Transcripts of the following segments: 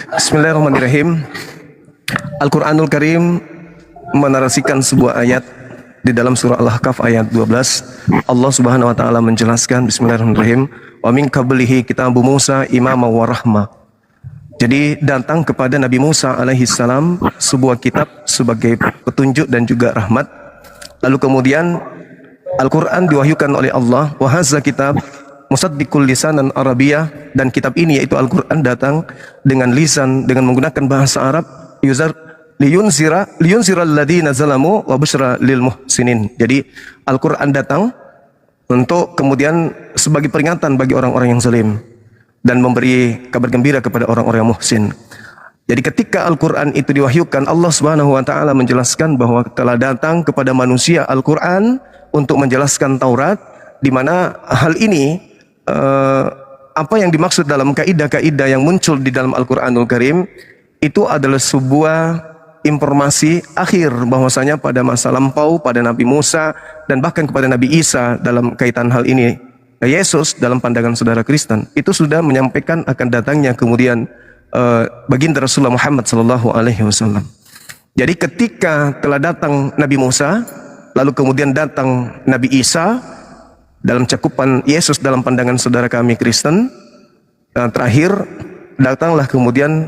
Bismillahirrahmanirrahim. Al-Quranul Karim menarasikan sebuah ayat di dalam surah Al-Ahqaf ayat 12. Allah Subhanahu wa taala menjelaskan, Bismillahirrahmanirrahim, wa min qablihi kitabu Musa imama wa rahmah. Jadi datang kepada Nabi Musa alaihi salam sebuah kitab sebagai petunjuk dan juga rahmat. Lalu kemudian Al-Quran diwahyukan oleh Allah, wa hadza kitab musaddiqul lisanan Arabiyyah, dan kitab ini yaitu Al-Quran datang dengan menggunakan bahasa Arab, liyunzira alladhina zalamu wa busyra lil muhsinin. Jadi Al-Quran datang untuk kemudian sebagai peringatan bagi orang-orang yang zalim dan memberi kabar gembira kepada orang-orang yang muhsin. Jadi ketika Al-Quran itu diwahyukan, Allah Subhanahu wa taala menjelaskan bahwa telah datang kepada manusia Al-Quran untuk menjelaskan Taurat, di mana hal ini apa yang dimaksud dalam kaidah-kaidah yang muncul di dalam Al-Quranul Karim itu adalah sebuah informasi akhir bahwasanya pada masa lampau, pada Nabi Musa dan bahkan kepada Nabi Isa dalam kaitan hal ini, Yesus dalam pandangan saudara Kristen itu sudah menyampaikan akan datangnya kemudian baginda Rasulullah Muhammad SAW. Jadi ketika telah datang Nabi Musa, lalu kemudian datang Nabi Isa dalam cakupan Yesus dalam pandangan saudara kami Kristen, terakhir datanglah kemudian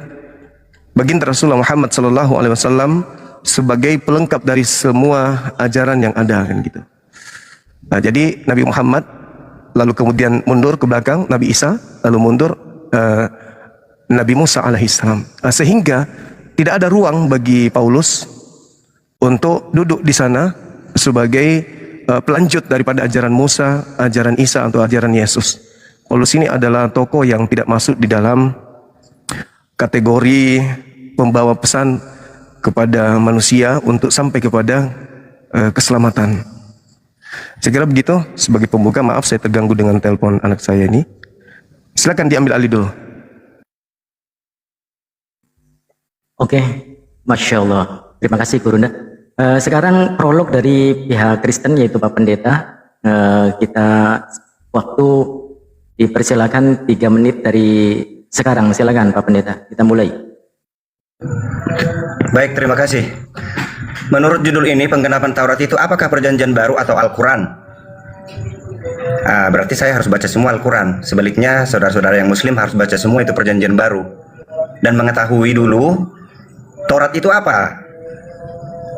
baginda Rasulullah Muhammad SAW sebagai pelengkap dari semua ajaran yang ada, kan gitu. Nah, jadi Nabi Muhammad, lalu kemudian mundur ke belakang Nabi Isa, lalu mundur Nabi Musa alaihissalam. Sehingga tidak ada ruang bagi Paulus untuk duduk di sana sebagai pelanjut daripada ajaran Musa, ajaran Isa atau ajaran Yesus. Paulus ini adalah tokoh yang tidak masuk di dalam kategori pembawa pesan kepada manusia untuk sampai kepada keselamatan. Saya kira begitu sebagai pembuka. Maaf saya terganggu dengan telepon anak saya ini. Silakan diambil alih dulu. Oke, Masya Allah. Terima kasih Gurunda. Sekarang prolog dari pihak Kristen yaitu Pak Pendeta. Kita waktu dipersilakan 3 menit dari sekarang. Silakan Pak Pendeta, kita mulai. Baik, terima kasih. Menurut judul ini, penggenapan Taurat itu apakah perjanjian baru atau Al-Quran? Berarti saya harus baca semua Al-Quran. Sebaliknya saudara-saudara yang muslim harus baca semua itu perjanjian baru dan mengetahui dulu Taurat itu apa.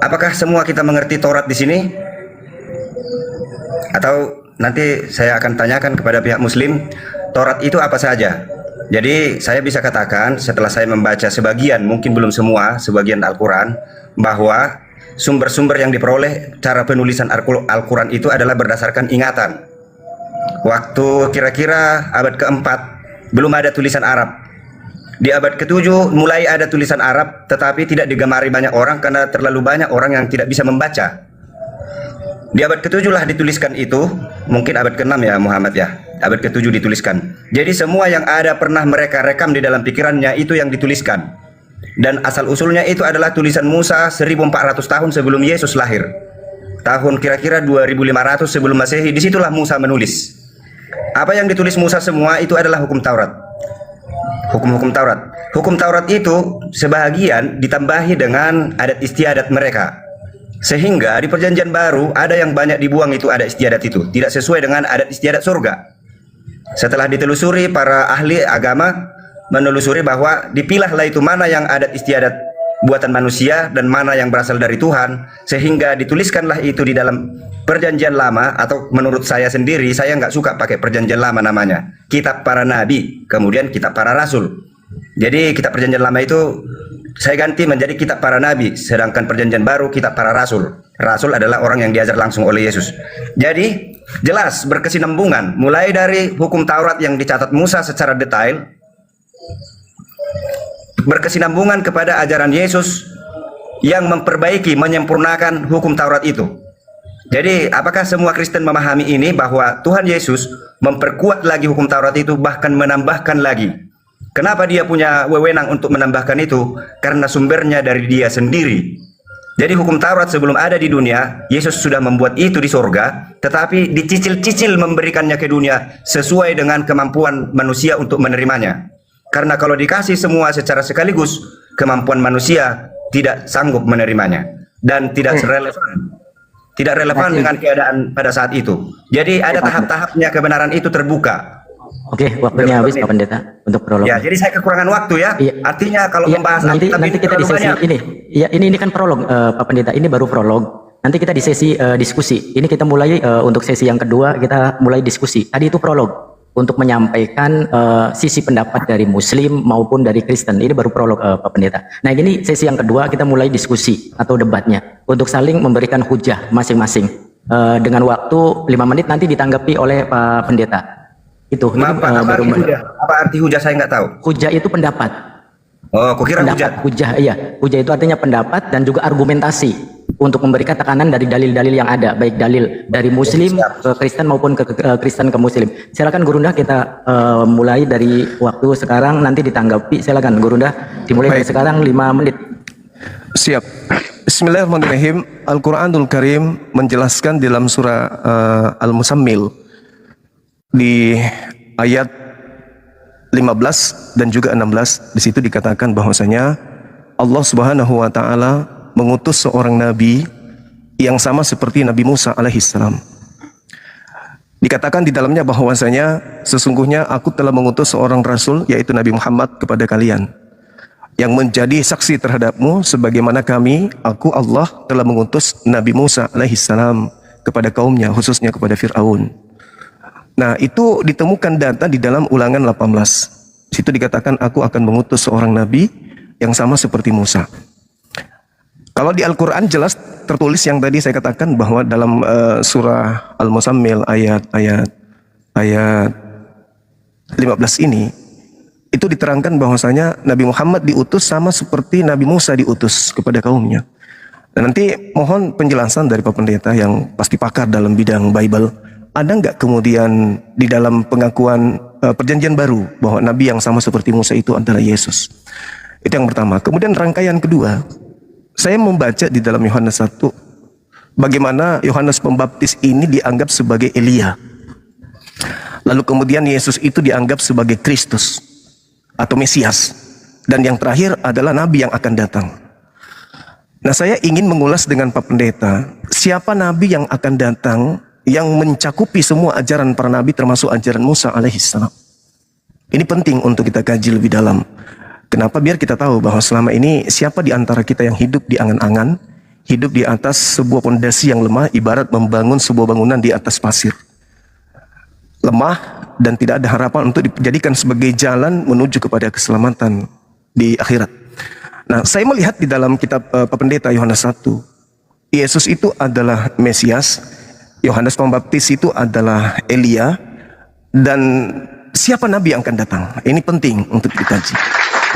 Apakah semua kita mengerti Taurat di sini? Atau nanti saya akan tanyakan kepada pihak muslim, Taurat itu apa saja? Jadi saya bisa katakan setelah saya membaca sebagian, mungkin belum semua, sebagian Al-Quran, bahwa sumber-sumber yang diperoleh cara penulisan Al-Quran itu adalah berdasarkan ingatan. Waktu kira-kira abad keempat belum ada tulisan Arab. Di abad ke-7 mulai ada tulisan Arab, tetapi tidak digemari banyak orang karena terlalu banyak orang yang tidak bisa membaca. Di abad ke-7 lah dituliskan itu, mungkin abad ke-6 ya Muhammad ya, abad ke-7 dituliskan. Jadi semua yang ada pernah mereka rekam di dalam pikirannya itu yang dituliskan. Dan asal usulnya itu adalah tulisan Musa 1400 tahun sebelum Yesus lahir. Tahun kira-kira 2500 sebelum Masehi, disitulah Musa menulis. Apa yang ditulis Musa semua itu adalah hukum Taurat. Hukum-hukum Taurat. Hukum Taurat itu sebahagian ditambahi dengan adat istiadat mereka. Sehingga di perjanjian baru ada yang banyak dibuang itu adat istiadat itu. Tidak sesuai dengan adat istiadat surga. Setelah ditelusuri para ahli agama menelusuri bahwa dipilahlah itu mana yang adat istiadat buatan manusia dan mana yang berasal dari Tuhan. Sehingga dituliskanlah itu di dalam perjanjian lama, atau menurut saya sendiri, saya nggak suka pakai perjanjian lama namanya. Kitab para nabi, kemudian kitab para rasul. Jadi kitab perjanjian lama itu saya ganti menjadi kitab para nabi, sedangkan perjanjian baru kitab para rasul. Rasul adalah orang yang diajar langsung oleh Yesus. Jadi jelas berkesinambungan, mulai dari hukum Taurat yang dicatat Musa secara detail, berkesinambungan kepada ajaran Yesus yang memperbaiki, menyempurnakan hukum Taurat itu. Jadi apakah semua Kristen memahami ini, bahwa Tuhan Yesus memperkuat lagi hukum Taurat itu, bahkan menambahkan lagi. Kenapa dia punya wewenang untuk menambahkan itu? Karena sumbernya dari dia sendiri. Jadi hukum Taurat sebelum ada di dunia, Yesus sudah membuat itu di sorga, tetapi dicicil-cicil memberikannya ke dunia sesuai dengan kemampuan manusia untuk menerimanya. Karena kalau dikasih semua secara sekaligus, kemampuan manusia tidak sanggup menerimanya dan tidak relevan. Tidak relevan dengan keadaan pada saat itu. Jadi ada tahap-tahapnya kebenaran itu terbuka. Oke, waktunya habis Pak Pendeta untuk prolog. Ya, jadi saya kekurangan waktu ya. Iya. Artinya kalau Iya, membahas nanti Alkitab kita di terlalu sesi banyak. ini. Ya, ini kan prolog Pak Pendeta. Ini baru prolog. Nanti kita di sesi diskusi. Ini kita mulai untuk sesi yang kedua, kita mulai diskusi. Tadi itu prolog untuk menyampaikan sisi pendapat dari Muslim maupun dari Kristen. Ini baru prolog Pak Pendeta. Nah, ini sesi yang kedua, kita mulai diskusi atau debatnya untuk saling memberikan hujah masing-masing dengan waktu 5 menit, nanti ditanggapi oleh Pak Pendeta. Itu Maaf, Pak, apa arti hujah saya nggak tahu. hujah itu pendapat. Oh, kukira hujah. Hujah, iya. Hujah itu artinya pendapat dan juga argumentasi untuk memberikan tekanan dari dalil-dalil yang ada, baik dalil dari Muslim ke Kristen maupun ke Kristen ke Muslim. Silakan Gurunda, kita mulai dari waktu sekarang, nanti ditanggapi. Silakan Gurunda, dimulai dari sekarang 5 menit. Siap. Bismillahirrahmanirrahim. Al-Quranul Karim menjelaskan dalam surah Al-Muzammil di ayat 15 dan juga 16, di situ dikatakan bahwasanya Allah Subhanahu wa taala mengutus seorang nabi yang sama seperti Nabi Musa alaihissalam. Dikatakan di dalamnya bahwasanya sesungguhnya aku telah mengutus seorang rasul, yaitu Nabi Muhammad, kepada kalian yang menjadi saksi terhadapmu sebagaimana aku Allah telah mengutus Nabi Musa alaihissalam kepada kaumnya, khususnya kepada Fir'aun. Nah, itu ditemukan data di dalam Ulangan 18. Situ dikatakan aku akan mengutus seorang nabi yang sama seperti Musa. Kalau di Al-Quran jelas tertulis yang tadi saya katakan bahwa dalam surah Al-Muzammil ayat 15 ini, itu diterangkan bahwasanya Nabi Muhammad diutus sama seperti Nabi Musa diutus kepada kaumnya. Dan nanti mohon penjelasan dari Pak Pendeta yang pasti pakar dalam bidang Bible. Ada nggak kemudian di dalam pengakuan perjanjian baru bahwa Nabi yang sama seperti Musa itu adalah Yesus? Itu yang pertama. Kemudian rangkaian kedua, saya membaca di dalam Yohanes 1 bagaimana Yohanes Pembaptis ini dianggap sebagai Elia. Lalu kemudian Yesus itu dianggap sebagai Kristus atau Mesias. Dan yang terakhir adalah Nabi yang akan datang. Nah, saya ingin mengulas dengan Pak Pendeta, siapa Nabi yang akan datang yang mencakupi semua ajaran para Nabi termasuk ajaran Musa alaihissalam. Ini penting untuk kita kaji lebih dalam. Kenapa? Biar kita tahu bahwa selama ini siapa di antara kita yang hidup di angan-angan, hidup di atas sebuah pondasi yang lemah, ibarat membangun sebuah bangunan di atas pasir. Lemah dan tidak ada harapan untuk dijadikan sebagai jalan menuju kepada keselamatan di akhirat. Nah, saya melihat di dalam kitab Pak Pendeta Yohanes 1, Yesus itu adalah Mesias, Yohanes Pembaptis itu adalah Elia, dan siapa Nabi yang akan datang? Ini penting untuk dikaji.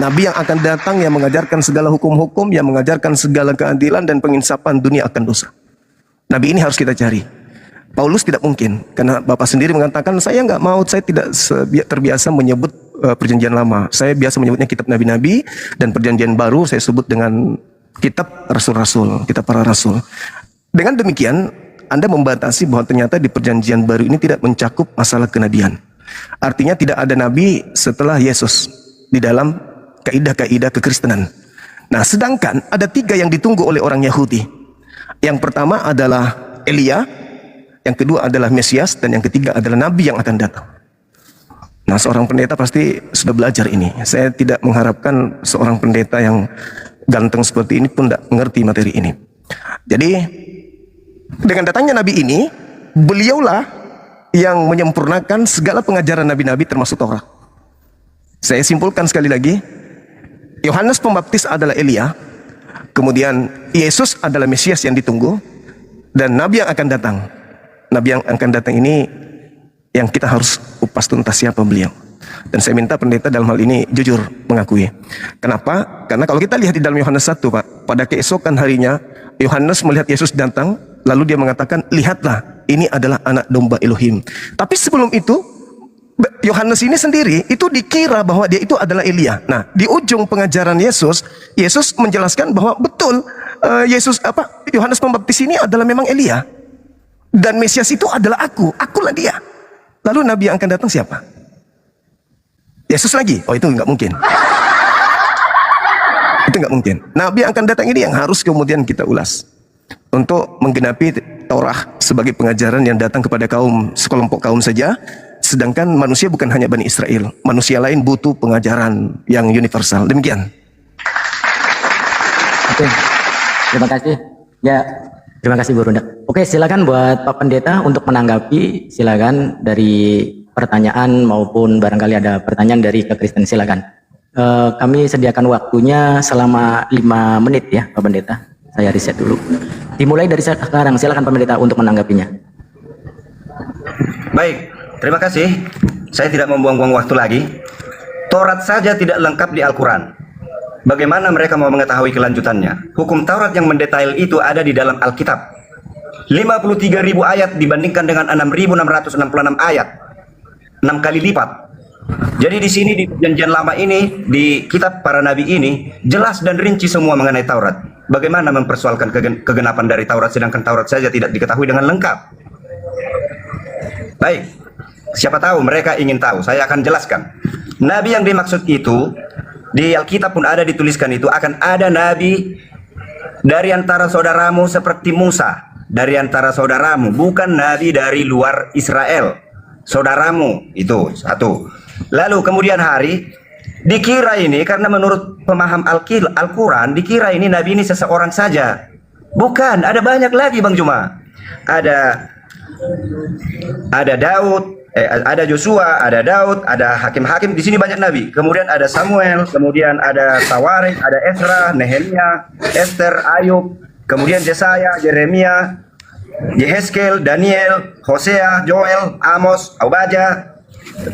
Nabi yang akan datang yang mengajarkan segala hukum-hukum, yang mengajarkan segala keadilan dan penginsafan dunia akan dosa. Nabi ini harus kita cari. Paulus tidak mungkin, karena Bapak sendiri mengatakan, saya nggak mau, saya tidak terbiasa menyebut perjanjian lama. Saya biasa menyebutnya kitab nabi-nabi, dan perjanjian baru saya sebut dengan kitab rasul-rasul, kitab para rasul. Dengan demikian, Anda membatasi bahwa ternyata di perjanjian baru ini tidak mencakup masalah kenabian. Artinya tidak ada nabi setelah Yesus di dalam kaidah-kaidah kekristenan. Nah, sedangkan ada 3 yang ditunggu oleh orang Yahudi. Yang pertama adalah Elia, yang kedua adalah Mesias, dan yang ketiga adalah nabi yang akan datang. Nah, seorang pendeta pasti sudah belajar ini. Saya tidak mengharapkan seorang pendeta yang ganteng seperti ini pun tidak mengerti materi ini. Jadi dengan datangnya Nabi ini, beliaulah yang menyempurnakan segala pengajaran Nabi-Nabi termasuk Taurat. Saya simpulkan sekali lagi, Yohanes Pembaptis adalah Elia, kemudian Yesus adalah Mesias yang ditunggu, dan Nabi yang akan datang. Nabi yang akan datang ini yang kita harus upas tuntas siapa beliau. Dan saya minta pendeta dalam hal ini jujur mengakui. Kenapa? Karena kalau kita lihat di dalam Yohanes 1, Pak, pada keesokan harinya Yohanes melihat Yesus datang, lalu dia mengatakan, lihatlah, ini adalah anak domba Elohim. Tapi sebelum itu, Yohanes ini sendiri itu dikira bahwa dia itu adalah Elia. Nah, di ujung pengajaran Yesus, Yesus menjelaskan bahwa betul Yohanes Pembaptis ini adalah memang Elia. Dan Mesias itu adalah akulah dia. Lalu Nabi yang akan datang siapa? Yesus lagi? Oh, itu nggak mungkin. Itu nggak mungkin. Nabi yang akan datang ini yang harus kemudian kita ulas untuk menggenapi Taurat sebagai pengajaran yang datang kepada sekelompok kaum saja. Sedangkan manusia bukan hanya Bani Israel, manusia lain butuh pengajaran yang universal. Demikian. Oke, terima kasih. Ya, terima kasih Bu Runda. Oke, silakan buat Pak Pendeta untuk menanggapi. Silakan dari pertanyaan maupun barangkali ada pertanyaan dari Kak Kristen. Silakan. Kami sediakan waktunya selama 5 menit ya, Pak Pendeta. Saya riset dulu. Dimulai dari sekarang. Silakan Pak Pendeta untuk menanggapinya. Baik, terima kasih. Saya tidak membuang-buang waktu lagi. Taurat saja tidak lengkap di Al-Quran. Bagaimana mereka mau mengetahui kelanjutannya? Hukum Taurat yang mendetail itu ada di dalam Alkitab. 53.000 ayat dibandingkan dengan 6.666 ayat. 6 kali lipat. Jadi di sini di Perjanjian Lama ini, di kitab para nabi ini, jelas dan rinci semua mengenai Taurat. Bagaimana mempersoalkan kegenapan dari Taurat sedangkan Taurat saja tidak diketahui dengan lengkap? Baik, siapa tahu mereka ingin tahu, saya akan jelaskan. Nabi yang dimaksud itu, di Alkitab pun ada dituliskan itu, akan ada nabi dari antara saudaramu seperti Musa. Dari antara saudaramu, bukan nabi dari luar Israel. Saudaramu, itu satu. Lalu kemudian dikira ini, karena menurut pemaham Al-Quran, dikira ini nabi ini seseorang saja. Bukan, ada banyak lagi Bang Juma. Ada Daud, ada Joshua, ada Daud, ada hakim-hakim. Di sini banyak nabi. Kemudian ada Samuel, kemudian ada Tawarik, ada Ezra, Nehemia, Esther, Ayub, kemudian Yesaya, Yeremia, Yehezkel, Daniel, Hosea, Joel, Amos, Obadya,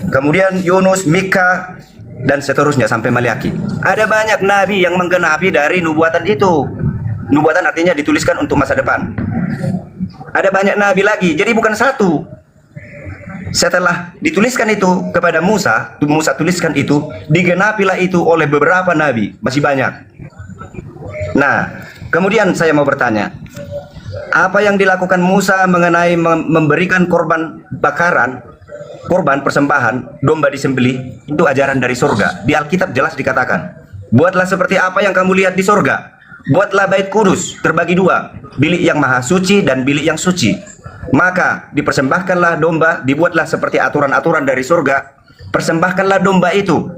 kemudian Yunus, Mika, dan seterusnya sampai Maliaki. Ada banyak nabi yang menggenapi dari nubuatan itu. Nubuatan artinya dituliskan untuk masa depan. Ada banyak nabi lagi, jadi bukan satu. Setelah dituliskan itu kepada Musa tuliskan itu, digenapilah itu oleh beberapa nabi, masih banyak. Nah, kemudian saya mau bertanya, apa yang dilakukan Musa mengenai memberikan korban bakaran, korban persembahan, domba disembelih, itu ajaran dari surga. Di Alkitab jelas dikatakan, buatlah seperti apa yang kamu lihat di surga. Buatlah bait kudus, terbagi dua, bilik yang maha suci dan bilik yang suci. Maka dipersembahkanlah domba, dibuatlah seperti aturan-aturan dari surga. Persembahkanlah domba itu,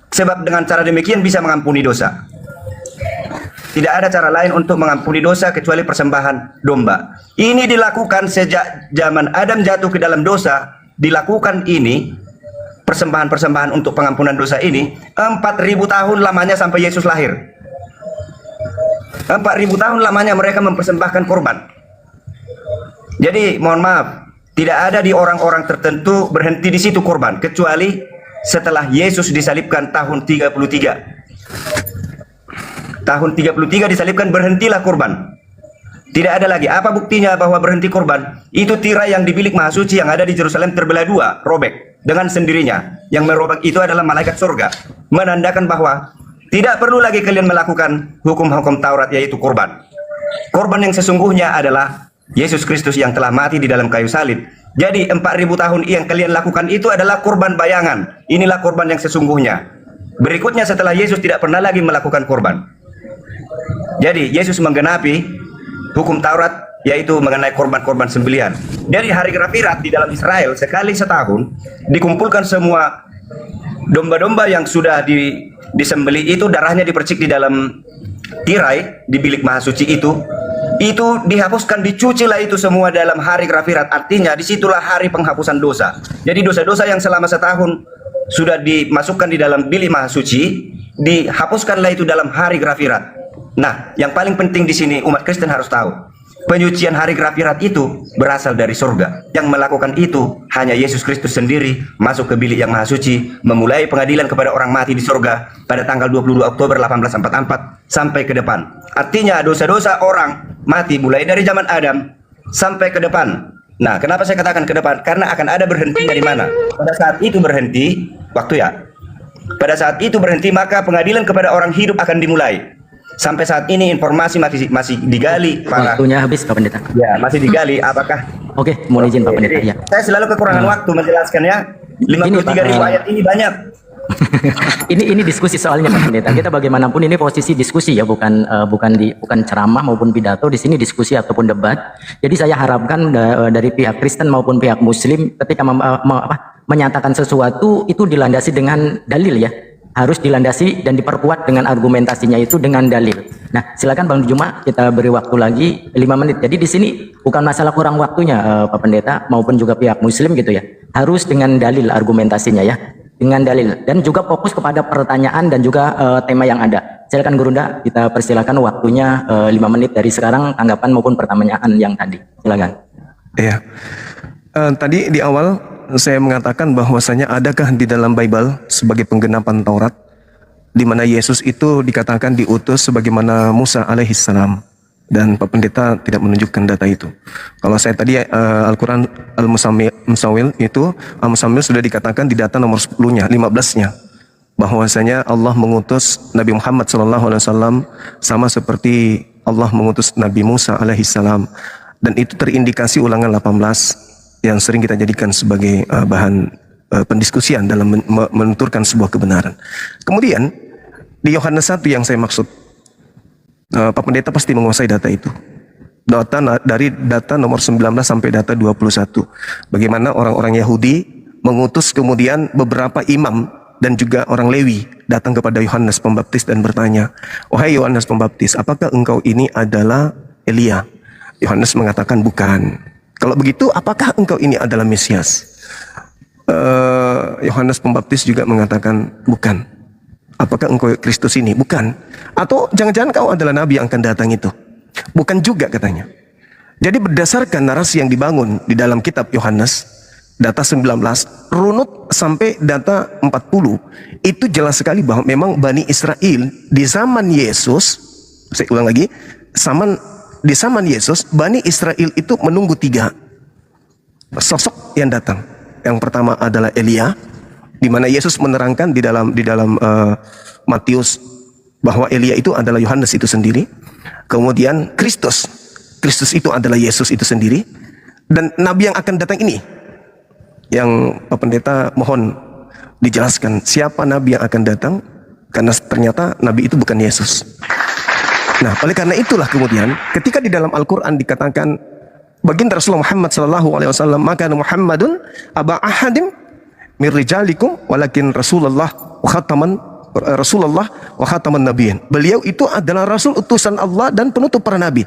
sebab dengan cara demikian bisa mengampuni dosa. Tidak ada cara lain untuk mengampuni dosa kecuali persembahan domba. Ini dilakukan sejak zaman Adam jatuh ke dalam dosa. Dilakukan ini, persembahan-persembahan untuk pengampunan dosa ini, 4.000 tahun lamanya sampai Yesus lahir. 4.000 tahun lamanya mereka mempersembahkan korban. Jadi mohon maaf, tidak ada di orang-orang tertentu berhenti di situ korban, kecuali setelah Yesus disalibkan tahun 33. Tahun 33 disalibkan, berhentilah korban. Tidak ada lagi. Apa buktinya bahwa berhenti korban? Itu tirai yang di bilik maha suci yang ada di Yerusalem terbelah dua, robek dengan sendirinya. Yang merobek itu adalah malaikat surga, menandakan bahwa tidak perlu lagi kalian melakukan hukum-hukum Taurat, yaitu korban. Korban yang sesungguhnya adalah Yesus Kristus yang telah mati di dalam kayu salib. Jadi 4.000 tahun yang kalian lakukan itu adalah korban bayangan. Inilah korban yang sesungguhnya. Berikutnya setelah Yesus tidak pernah lagi melakukan korban. Jadi Yesus menggenapi hukum Taurat, yaitu mengenai korban-korban sembelihan. Dari hari Grafirat di dalam Israel, sekali setahun dikumpulkan semua domba-domba yang sudah disembelih itu, darahnya dipercik di dalam tirai di bilik maha suci itu dihapuskan, dicucilah itu semua dalam hari Grafirat. Artinya disitulah hari penghapusan dosa. Jadi dosa-dosa yang selama setahun sudah dimasukkan di dalam bilik maha suci, dihapuskanlah itu dalam hari Grafirat. Nah, yang paling penting di sini umat Kristen harus tahu, penyucian hari Grafirat itu berasal dari surga. Yang melakukan itu hanya Yesus Kristus sendiri, masuk ke bilik yang maha suci, memulai pengadilan kepada orang mati di surga pada tanggal 22 Oktober 1844 sampai ke depan. Artinya dosa-dosa orang mati mulai dari zaman Adam sampai ke depan. Nah, kenapa saya katakan ke depan? Karena akan ada berhentinya di mana? Pada saat itu berhenti, waktu ya. Pada saat itu berhenti, maka pengadilan kepada orang hidup akan dimulai. Sampai saat ini informasi masih digali. Waktunya habis Pak Pendeta. Ya, masih digali apakah. Oke, mohon izin Pak Pendeta. Jadi, Ya. saya selalu kekurangan waktu menjelaskannya. 53.000 ayat ini banyak. Ini diskusi soalnya Pak Pendeta. Kita bagaimanapun ini posisi diskusi ya, bukan ceramah maupun pidato. Di sini diskusi ataupun debat. Jadi saya harapkan dari pihak Kristen maupun pihak Muslim ketika menyatakan sesuatu itu dilandasi dengan dalil ya. Harus dilandasi dan diperkuat dengan argumentasinya itu dengan dalil. Nah, silakan Bang Juma, kita beri waktu lagi 5 menit. Jadi di sini bukan masalah kurang waktunya Pak Pendeta maupun juga pihak Muslim gitu ya. Harus dengan dalil argumentasinya ya. Dengan dalil dan juga fokus kepada pertanyaan dan juga tema yang ada. Silakan Gurunda, kita persilakan waktunya 5 menit dari sekarang, tanggapan maupun pertanyaan yang tadi. Silakan. Iya. Tadi di awal saya mengatakan bahwasanya adakah di dalam Bible sebagai penggenapan Taurat di mana Yesus itu dikatakan diutus sebagaimana Musa alaihissalam, dan Pak Pendeta tidak menunjukkan data itu. Kalau saya tadi Al-Quran Al-Musawwil itu Al-Musawwil sudah dikatakan di data nomor 10-nya, 15-nya bahwasanya Allah mengutus Nabi Muhammad SAW sama seperti Allah mengutus Nabi Musa alaihissalam, dan itu terindikasi Ulangan 18 yang sering kita jadikan sebagai bahan pendiskusian dalam menuturkan sebuah kebenaran. Kemudian di Yohanes 1 yang saya maksud, Pak Pendeta pasti menguasai data itu. Dari data nomor 19 sampai data 21. Bagaimana orang-orang Yahudi mengutus kemudian beberapa imam dan juga orang Lewi datang kepada Yohanes Pembaptis dan bertanya, "Wahai Yohanes Pembaptis, apakah engkau ini adalah Elia?" Yohanes mengatakan bukan. Kalau begitu, apakah engkau ini adalah Mesias? Yohanes Pembaptis juga mengatakan bukan. Apakah engkau Kristus ini? Bukan. Atau jangan-jangan kau adalah Nabi yang akan datang itu? Bukan juga katanya. Jadi berdasarkan narasi yang dibangun di dalam kitab Yohanes, data 19, runut sampai data 40, itu jelas sekali bahwa memang Bani Israel di zaman Yesus, saya ulang lagi, di zaman Yesus, Bani Israel itu menunggu 3 sosok yang datang. Yang pertama adalah Elia, di mana Yesus menerangkan di dalam Matius bahwa Elia itu adalah Yohanes itu sendiri. Kemudian Kristus itu adalah Yesus itu sendiri, dan Nabi yang akan datang ini, yang Pak Pendeta mohon dijelaskan siapa Nabi yang akan datang, karena ternyata Nabi itu bukan Yesus. Nah, oleh karena itulah kemudian ketika di dalam Al-Quran dikatakan baginda Rasulullah Muhammad SAW, maka Muhammadun aba ahadim min rijalikum walakin Rasulullah wa khataman nabiyyin. Beliau itu adalah Rasul utusan Allah dan penutup para nabi.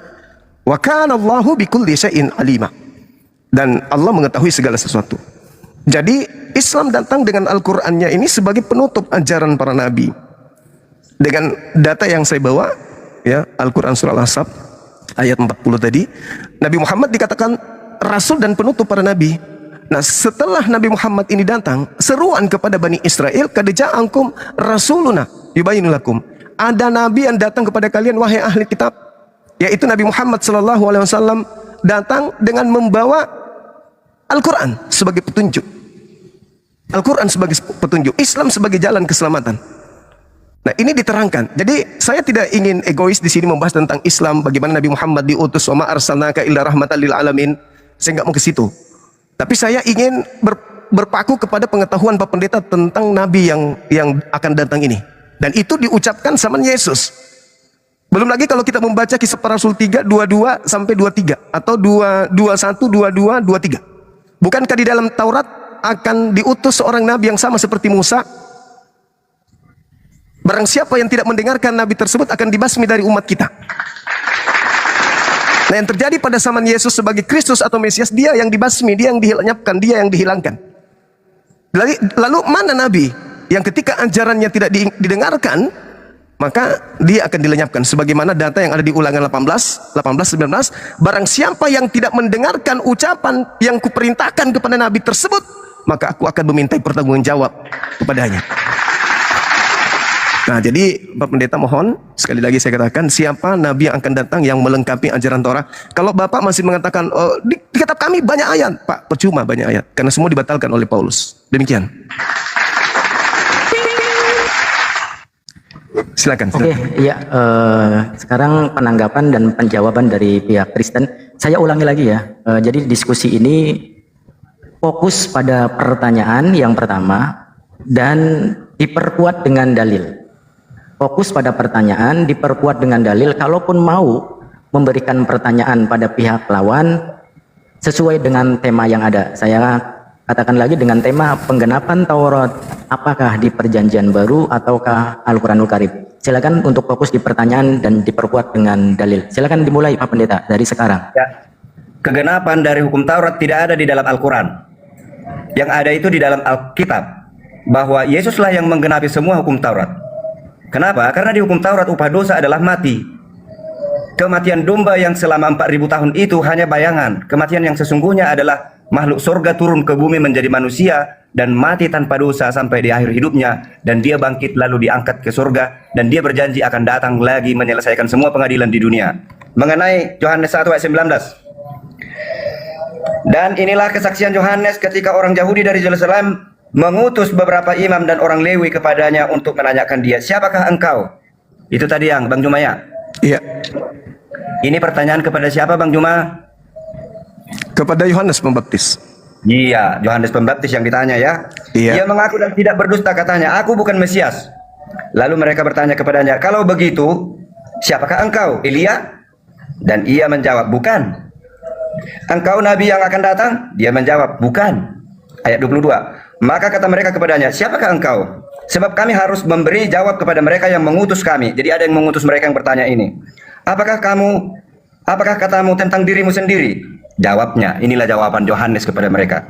Wa kana Allahu bikulli syai'in alima. Dan Allah mengetahui segala sesuatu. Jadi Islam datang dengan Al-Qur'annya ini sebagai penutup ajaran para nabi. Dengan data yang saya bawa, ya, Al-Quran surah Al-Ahzab ayat 40 tadi, Nabi Muhammad dikatakan Rasul dan penutup para nabi. Nah, setelah Nabi Muhammad ini datang, seruan kepada Bani Israel, "Qad ja'akum rasuluna yubayyinu lakum." Ada nabi yang datang kepada kalian wahai ahli kitab, yaitu Nabi Muhammad SAW datang dengan membawa Al-Quran sebagai petunjuk. Al-Quran sebagai petunjuk, Islam sebagai jalan keselamatan. Nah, ini diterangkan. Jadi saya tidak ingin egois di sini membahas tentang Islam, bagaimana Nabi Muhammad diutus, wa ma arsalnaka illa rahmatan lil alamin. Saya nggak mau ke situ. Tapi saya ingin berpaku kepada pengetahuan Pak Pendeta tentang Nabi yang akan datang ini. Dan itu diucapkan sama Yesus. Belum lagi kalau kita membaca Kisah Para Rasul 3, 22 sampai 23 atau 21, 22, 23. Bukankah di dalam Taurat akan diutus seorang nabi yang sama seperti Musa? Barang siapa yang tidak mendengarkan nabi tersebut akan dibasmi dari umat kita. Nah, yang terjadi pada zaman Yesus sebagai Kristus atau Mesias, dia yang dibasmi, dia yang dilenyapkan, dia yang dihilangkan. Lalu mana nabi yang ketika ajarannya tidak didengarkan, maka dia akan dilenyapkan. Sebagaimana data yang ada di Ulangan 18, 19, barang siapa yang tidak mendengarkan ucapan yang kuperintahkan kepada nabi tersebut, maka aku akan memintai pertanggungan jawab kepadanya. Nah, jadi Pak Pendeta mohon sekali lagi saya katakan, siapa nabi yang akan datang yang melengkapi ajaran Torah? Kalau Bapak masih mengatakan di kitab kami banyak ayat, Pak, percuma banyak ayat karena semua dibatalkan oleh Paulus. Demikian. Silakan. Oke, iya. Sekarang penanggapan dan penjawaban dari pihak Kristen. Saya ulangi lagi ya. Jadi diskusi ini fokus pada pertanyaan yang pertama dan diperkuat dengan dalil. Fokus pada pertanyaan, diperkuat dengan dalil. Kalaupun mau memberikan pertanyaan pada pihak lawan sesuai dengan tema yang ada. Saya katakan lagi dengan tema penggenapan Taurat, apakah di Perjanjian Baru ataukah Al-Quranul Karim. Silakan untuk fokus di pertanyaan dan diperkuat dengan dalil. Silakan dimulai Pak Pendeta dari sekarang. Ya. Kegenapan dari hukum Taurat tidak ada di dalam Al-Quran. Yang ada itu di dalam Alkitab. Bahwa Yesuslah yang menggenapi semua hukum Taurat. Kenapa? Karena di hukum Taurat upah dosa adalah mati. Kematian domba yang selama 4000 tahun itu hanya bayangan. Kematian yang sesungguhnya adalah makhluk surga turun ke bumi menjadi manusia dan mati tanpa dosa sampai di akhir hidupnya, dan dia bangkit lalu diangkat ke surga, dan dia berjanji akan datang lagi menyelesaikan semua pengadilan di dunia. Mengenai Yohanes 1 ayat 19. Dan inilah kesaksian Yohanes ketika orang Yahudi dari Yerusalem mengutus beberapa imam dan orang Lewi kepadanya untuk menanyakan dia, siapakah engkau? Itu tadi yang Bang Jumaya. Iya. Ini pertanyaan kepada siapa Bang Juma? Kepada Yohanes Pembaptis. Iya, Yohanes Pembaptis yang ditanya ya. Iya. Ia mengaku dan tidak berdusta, katanya, aku bukan Mesias. Lalu mereka bertanya kepadanya, kalau begitu, siapakah engkau? Elia? Dan ia menjawab, bukan. Engkau nabi yang akan datang? Dia menjawab, bukan. Ayat 22. Maka kata mereka kepadanya, siapakah engkau? Sebab kami harus memberi jawab kepada mereka yang mengutus kami. Jadi ada yang mengutus mereka yang bertanya ini. Apakah katamu tentang dirimu sendiri? Jawabnya, inilah jawaban Yohanes kepada mereka.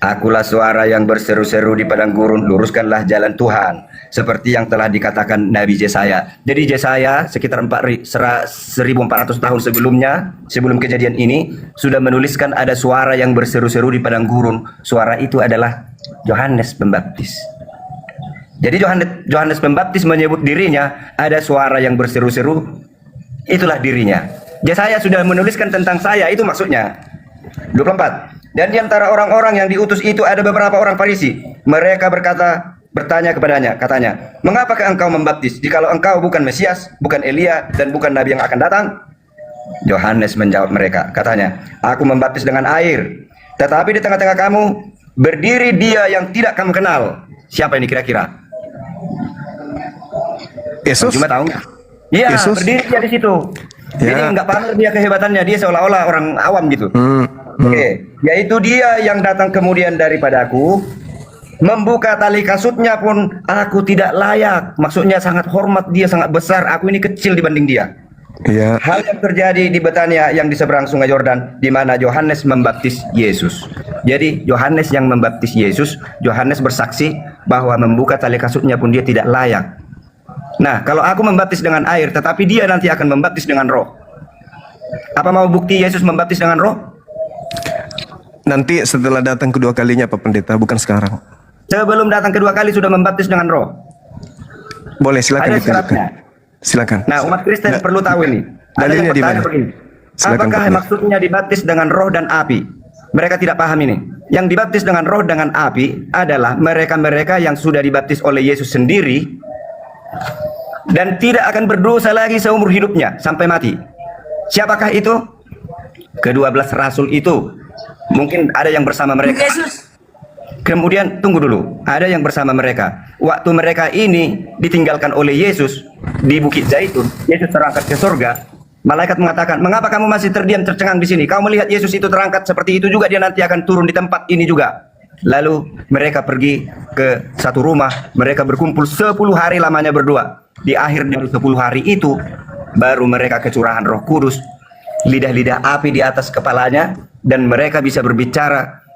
Akulah suara yang berseru-seru di padang gurun, luruskanlah jalan Tuhan. Seperti yang telah dikatakan Nabi Yesaya. Jadi Yesaya sekitar 1400 tahun sebelumnya, sebelum kejadian ini, sudah menuliskan ada suara yang berseru-seru di padang gurun. Suara itu adalah Yohanes Pembaptis. Jadi Yohanes Pembaptis menyebut dirinya ada suara yang berseru-seru, itulah dirinya. Yesaya sudah menuliskan tentang saya, itu maksudnya. 24. Dan di antara orang-orang yang diutus itu ada beberapa orang Farisi. Mereka bertanya kepadanya, katanya, mengapakah engkau membaptis jikalau engkau bukan Mesias, bukan Elia, dan bukan Nabi yang akan datang? Yohanes menjawab mereka, katanya, aku membaptis dengan air, tetapi di tengah-tengah kamu berdiri dia yang tidak kamu kenal. Siapa ini kira-kira? Yesus. Cuma tahu nggak? Iya, Yesus. berdiri dia di situ. Ya. Jadi nggak pamer dia kehebatannya, dia seolah-olah orang awam gitu. Oke, yaitu dia yang datang kemudian daripadaku, membuka tali kasutnya pun aku tidak layak. Maksudnya sangat hormat, dia sangat besar, aku ini kecil dibanding dia. Iya. Hal yang terjadi di Betania yang di seberang sungai Yordan, di mana Yohanes membaptis Yesus. Jadi Yohanes yang membaptis Yesus, Yohanes bersaksi bahwa membuka tali kasutnya pun dia tidak layak. Nah, kalau aku membaptis dengan air, tetapi dia nanti akan membaptis dengan roh. Apa mau bukti Yesus membaptis dengan roh? Nanti setelah datang kedua kalinya Pak Pendeta, bukan sekarang. Sebelum datang kedua kali sudah membaptis dengan roh. Boleh, silakan Ada ditunjukkan. syaratnya. Silakan. Nah, umat Kristen perlu tahu ini. Ada dalilnya yang di bertanya mana? begini. Silakan, Apakah Pak. maksudnya dibaptis dengan roh dan api? Mereka tidak paham ini. Yang dibaptis dengan roh dengan api adalah mereka-mereka yang sudah dibaptis oleh Yesus sendiri dan tidak akan berdosa lagi seumur hidupnya sampai mati. Siapakah itu? Ke-12 rasul itu. Mungkin ada yang bersama mereka. Kemudian tunggu dulu, ada yang bersama mereka. Waktu mereka ini ditinggalkan oleh Yesus di Bukit Zaitun, Yesus terangkat ke surga. Malaikat mengatakan, mengapa kamu masih terdiam tercengang di sini? Kau melihat Yesus itu terangkat seperti itu juga, dia nanti akan turun di tempat ini juga. Lalu mereka pergi ke satu rumah, mereka berkumpul 10 hari lamanya berdua. Di akhir dari 10 hari itu, baru mereka kecurahan Roh Kudus, lidah-lidah api di atas kepalanya, dan mereka bisa berbicara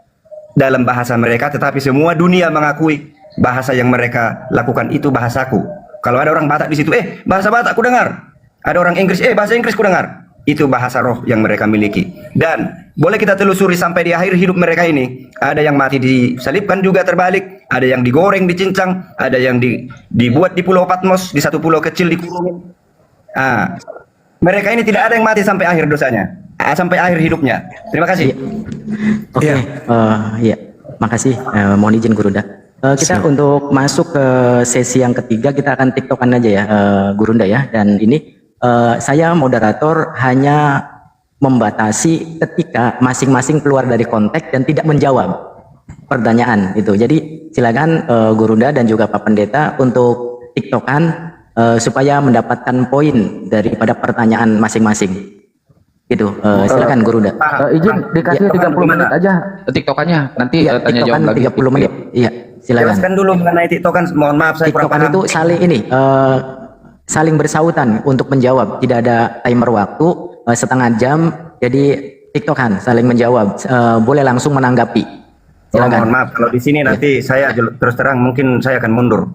dalam bahasa mereka, tetapi semua dunia mengakui bahasa yang mereka lakukan itu bahasaku. Kalau ada orang Batak di situ, bahasa Batak ku dengar. Ada orang Inggris, bahasa Inggris ku dengar. Itu bahasa roh yang mereka miliki. Dan boleh kita telusuri sampai di akhir hidup mereka ini. Ada yang mati disalibkan juga terbalik, ada yang digoreng, dicincang, ada yang dibuat di Pulau Patmos, di satu pulau kecil dikurungin. Mereka ini tidak ada yang mati sampai akhir dosanya, sampai akhir hidupnya. Terima kasih. Oke, ya, makasih. Mohon izin Gurunda. Kita untuk masuk ke sesi yang ketiga, kita akan tiktokan aja ya, Gurunda ya. Dan ini saya moderator hanya membatasi ketika masing-masing keluar dari konteks dan tidak menjawab pertanyaan itu. Jadi silakan Gurunda dan juga Pak Pendeta untuk tiktokan supaya mendapatkan poin daripada pertanyaan masing-masing. Gitu. Silakan Gurunda. Izin dikasih 30 menit aja tiktokannya, nanti Iya, tanya tiktokan jawab lagi. 30 menit. Iya, silakan. Jelaskan dulu mengenai TikTokan. Mohon maaf saya kurang TikTokan paham. itu saling bersautan untuk menjawab, tidak ada timer waktu, setengah jam, jadi TikTokan saling menjawab, boleh langsung menanggapi. Mohon Silakan. maaf kalau di sini nanti saya terus terang mungkin saya akan mundur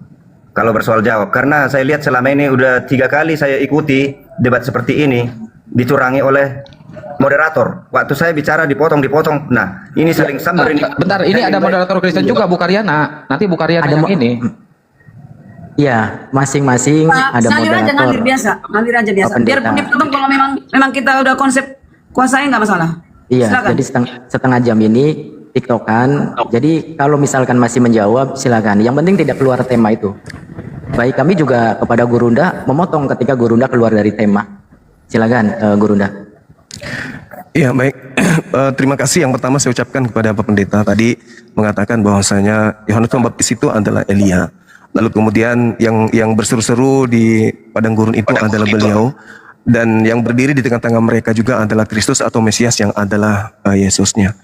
kalau bersoal jawab, karena saya lihat selama ini udah 3 kali saya ikuti debat seperti ini dicurangi oleh moderator. Waktu saya bicara dipotong. Nah, ini saling sambar ini. Bentar, ini ada moderator Kristen juga, Bu Karyana. Nanti Bu Karyana Ada yang ini. Iya, masing-masing ada Ngalir aja, moderator. ngalir aja biasa. Pak Pendeta. Biarpun dipotong kalau memang kita udah konsep kuasain nggak masalah. Iya, Silakan. jadi setengah jam ini TikTokan. Jadi kalau misalkan masih menjawab, silakan. Yang penting tidak keluar tema itu. Baik, kami juga kepada Gurunda memotong ketika Gurunda keluar dari tema. Silakan Gurunda. Ya baik, terima kasih. Yang pertama saya ucapkan kepada Pak Pendeta tadi mengatakan bahwasanya Yohanes Pembaptis itu adalah Elia. Lalu kemudian yang berseru-seru di padang gurun itu adalah beliau, dan yang berdiri di tengah-tengah mereka juga adalah Kristus atau Mesias yang adalah Yesusnya.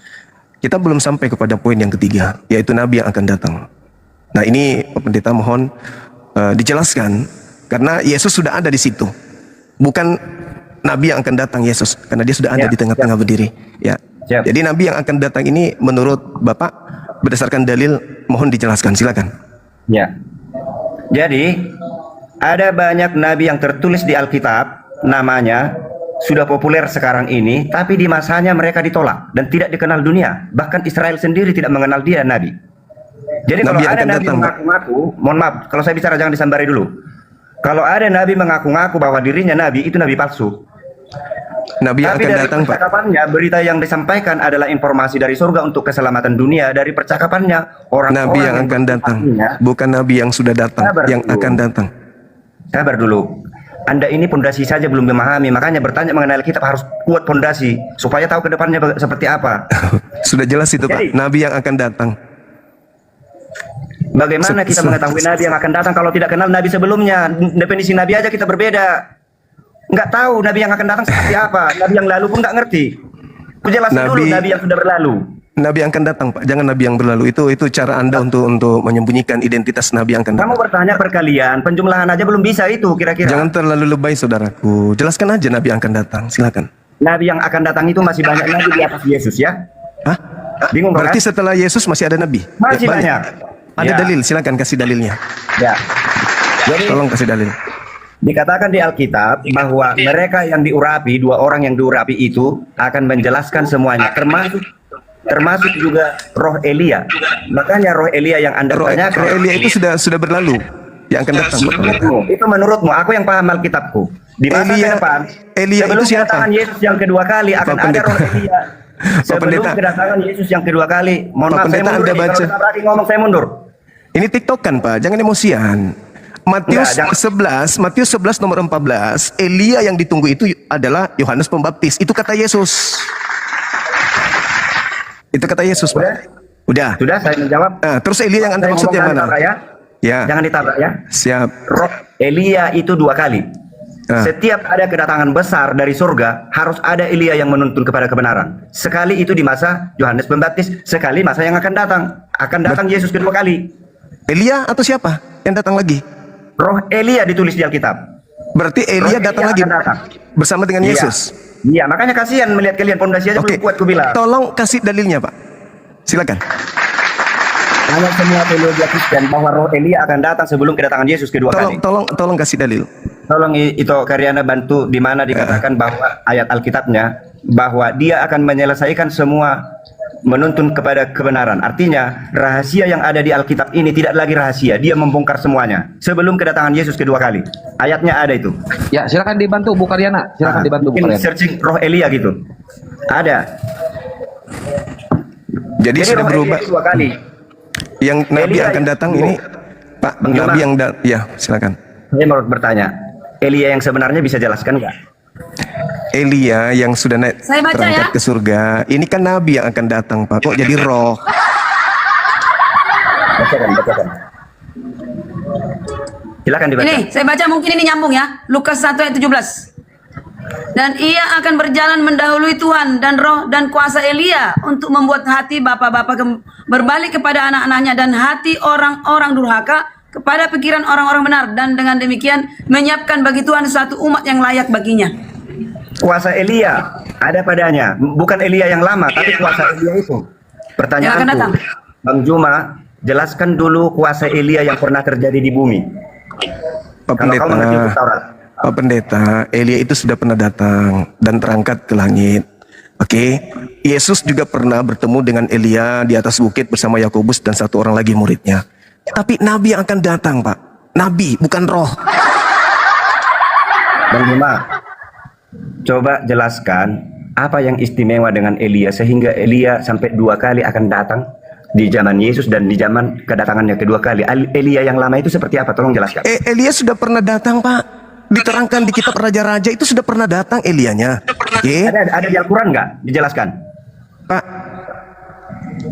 Kita belum sampai kepada poin yang ketiga, yaitu Nabi yang akan datang. Nah ini Pak Pendeta mohon dijelaskan, karena Yesus sudah ada di situ, bukan Nabi yang akan datang Yesus, karena dia sudah ada Ya, di tengah-tengah berdiri. Ya. Siap. Jadi Nabi yang akan datang ini menurut Bapak berdasarkan dalil, mohon dijelaskan, silakan. Ya. Jadi ada banyak nabi yang tertulis di Alkitab, namanya sudah populer sekarang ini, tapi di masanya mereka ditolak dan tidak dikenal dunia. Bahkan Israel sendiri tidak mengenal dia nabi. Jadi Nabi kalau yang ada akan nabi datang, Pak. mengaku-ngaku, mohon maaf, kalau saya bicara jangan disambari dulu. Kalau ada nabi mengaku-ngaku bahwa dirinya nabi, itu nabi palsu. Nabi yang Tapi akan dari datang, Pak. percakapannya, berita yang disampaikan adalah informasi dari surga untuk keselamatan dunia. Dari percakapannya, orang-orang Nabi yang akan datang, artinya, bukan Nabi yang sudah datang, Sabar yang dulu. akan datang. sabar dulu. Anda ini pondasi saja belum memahami, makanya bertanya mengenai Alkitab harus kuat pondasi supaya tahu ke depannya seperti apa. Sudah jelas itu, Pak. Jadi- Nabi yang akan datang. Bagaimana kita mengetahui Nabi yang akan datang kalau tidak kenal Nabi sebelumnya? Definisi Nabi aja kita berbeda. Nggak tahu Nabi yang akan datang seperti apa. Nabi yang lalu pun nggak ngerti. Kujelasin dulu Nabi- Nabi yang sudah berlalu. Nabi yang akan datang, Pak. Jangan Nabi yang berlalu. Itu cara Anda untuk menyembunyikan identitas Nabi yang akan datang. Kamu bertanya perkalian, penjumlahan aja belum bisa itu kira-kira. Jangan terlalu lebay, saudaraku. Jelaskan aja Nabi yang akan datang. Silakan. Nabi yang akan datang itu masih banyak Nabi di atas Yesus ya. Hah? Bingung Berarti kan? setelah Yesus masih ada Nabi? Masih Balik. banyak. Ada Ya. dalil, silakan kasih dalilnya. Ya. Jadi Tolong kasih dalil. dikatakan di Alkitab bahwa mereka yang diurapi, 2 orang yang diurapi itu akan menjelaskan semuanya, termasuk juga roh Elia. Makanya roh Elia yang Anda Roh tanyakan Elia itu sudah berlalu. Yang akan datang, Pak Pendeta. itu menurutmu, aku yang paham Alkitabku. Di masa ke Elia- depan, Elia sebelum itu siapa? kedatangan Yesus yang kedua kali akan Pak ada Pendeta. roh Elia. Pak Sebelum Pendeta. kedatangan Yesus yang kedua kali, mohon Pak maaf saya Pendeta, mundur. Anda nih. Kalau baca. ditabrak ngomong saya mundur. Ini TikTokan, Pak. Jangan emosian. Matius Enggak, 11 nomor 14, Elia yang ditunggu itu adalah Yohanes Pembaptis. Itu kata Yesus. Itu kata Yesus, Pak. Udah. Sudah saya menjawab. Nah, terus Elia yang Anda Saya maksud ngomong yang jangan mana? ditabrak ya. Ya. Jangan ditabrak ya. Siap. Roh Elia itu 2 kali. Ah. Setiap ada kedatangan besar dari surga, harus ada Elia yang menuntun kepada kebenaran. Sekali itu di masa Yohanes Pembaptis, sekali masa yang akan datang. Akan datang Yesus kedua kali. Elia atau siapa yang datang lagi? Roh Elia ditulis di Alkitab. Berarti Elia Roh datang Elia lagi akan datang. bersama dengan Iya. Yesus. Iya, makanya kasihan melihat kalian pondasi aja Oke. belum kuat kubilang. Tolong kasih dalilnya, Pak. Silakan. Hanya semua teologi Kristen bahwa roh Elia akan datang sebelum kedatangan Yesus kedua kali. Tolong kasih dalil. Tolong itu Karyana bantu di mana dikatakan bahwa ayat Alkitabnya bahwa dia akan menyelesaikan semua, menuntun kepada kebenaran. Artinya rahasia yang ada di Alkitab ini tidak lagi rahasia, dia membongkar semuanya sebelum kedatangan Yesus kedua kali. Ayatnya ada itu. Ya, silakan dibantu Bu Karyana. Silakan dibantu Bu Mungkin Karyana. searching roh Elia gitu. Ada. Jadi sudah roh berubah. Elia itu 2 kali. Yang Nabi Elia akan yang datang tunggu. ini, Pak. Bang Nabi Juma. yang ya, silakan. Saya mau bertanya, Elia yang sebenarnya bisa jelaskan nggak? Elia yang sudah naik Saya baca terangkat ya. ke surga. Ini kan Nabi yang akan datang, Pak. Kok jadi roh? Bacakan. Silakan dibaca. Ini saya baca, mungkin ini nyambung ya. Lukas 1 ayat 17. Dan ia akan berjalan mendahului Tuhan dan roh dan kuasa Elia untuk membuat hati bapak-bapak berbalik kepada anak-anaknya dan hati orang-orang durhaka kepada pikiran orang-orang benar, dan dengan demikian menyiapkan bagi Tuhan suatu umat yang layak baginya. Kuasa Elia ada padanya, bukan Elia yang lama, tapi kuasa Elia itu. Yang akan datang. Pertanyaanku, Bang Juma, jelaskan dulu kuasa Elia yang pernah terjadi di bumi. Pak Kalau kau mengerti Pendeta, Taurat. Pak Pendeta, Elia itu sudah pernah datang dan terangkat ke langit. Oke, Yesus juga pernah bertemu dengan Elia di atas bukit bersama Yakobus dan satu orang lagi muridnya. Tapi Nabi yang akan datang, Pak. Nabi, bukan roh. Bang Juma, coba jelaskan apa yang istimewa dengan Elia sehingga Elia sampai 2 kali akan datang di zaman Yesus dan di zaman kedatangannya kedua kali. Elia yang lama itu seperti apa? Tolong jelaskan. Elia sudah pernah datang, Pak. Diterangkan di kitab Raja-Raja itu sudah pernah datang Elianya. Oke. Ada di Al-Quran nggak? Dijelaskan. Pak,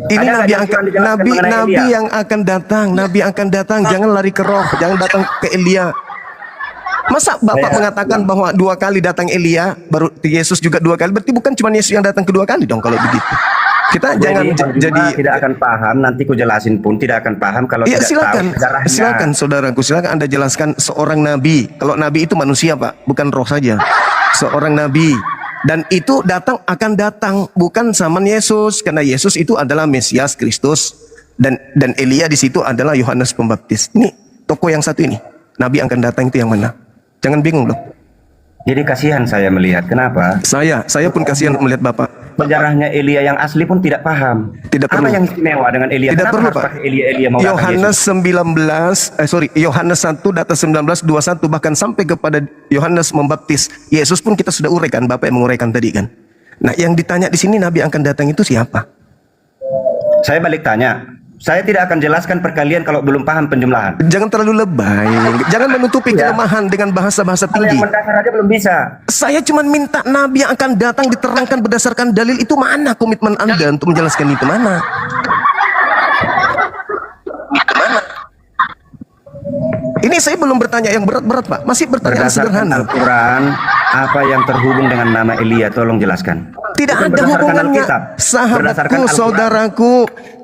ini Ada nabi nggak yang yang dijelaskan mengenai nabi Elia? yang akan datang, nabi yang akan datang. Jangan lari ke roh, jangan datang ke Elia. Masa Bapak mengatakan bahwa 2 kali datang Elia, baru Yesus juga 2 kali? Berarti bukan cuma Yesus yang datang kedua kali dong kalau begitu. Kita jangan Bang Juma jadi tidak akan paham, nanti ku jelasin pun tidak akan paham kalau ya, tidak silakan, tahu sejarahnya. silakan saudaraku, silakan Anda jelaskan seorang nabi. Kalau nabi itu manusia, Pak, bukan roh saja. Seorang nabi, dan itu akan datang bukan zaman Yesus, karena Yesus itu adalah Mesias Kristus, dan Elia di situ adalah Yohanes Pembaptis. Ini tokoh yang satu ini, nabi yang akan datang itu yang mana? Jangan bingung loh. Jadi kasihan saya melihat. Kenapa? Saya pun kasihan melihat Bapak. Sejarahnya Elia yang asli pun tidak paham. Tidak Apa perlu. yang istimewa dengan Elia? Tidak Kenapa perlu, harus Pak. pakai Elia mau Yohanes 1 data 19:21 bahkan sampai kepada Yohanes membaptis. Yesus pun kita sudah uraikan, Bapak yang menguraikan tadi kan. Nah, yang ditanya di sini nabi yang akan datang itu siapa? Saya balik tanya. Saya tidak akan jelaskan perkalian kalau belum paham penjumlahan. Jangan terlalu lebay. Jangan menutupi Ya. kelemahan dengan bahasa-bahasa Hal tinggi. yang mendasar aja belum bisa. Saya cuma minta nabi yang akan datang diterangkan berdasarkan dalil itu. Mana komitmen Anda untuk menjelaskan itu? Mana? Ini saya belum bertanya yang berat-berat, Pak. Masih bertanya yang Berdasarkan sederhana. Al-Quran, apa yang terhubung dengan nama Elia? Tolong jelaskan. Tidak Bukan ada berdasarkan hubungannya, Alkitab. sahabatku, Berdasarkan Al-Quran. saudaraku.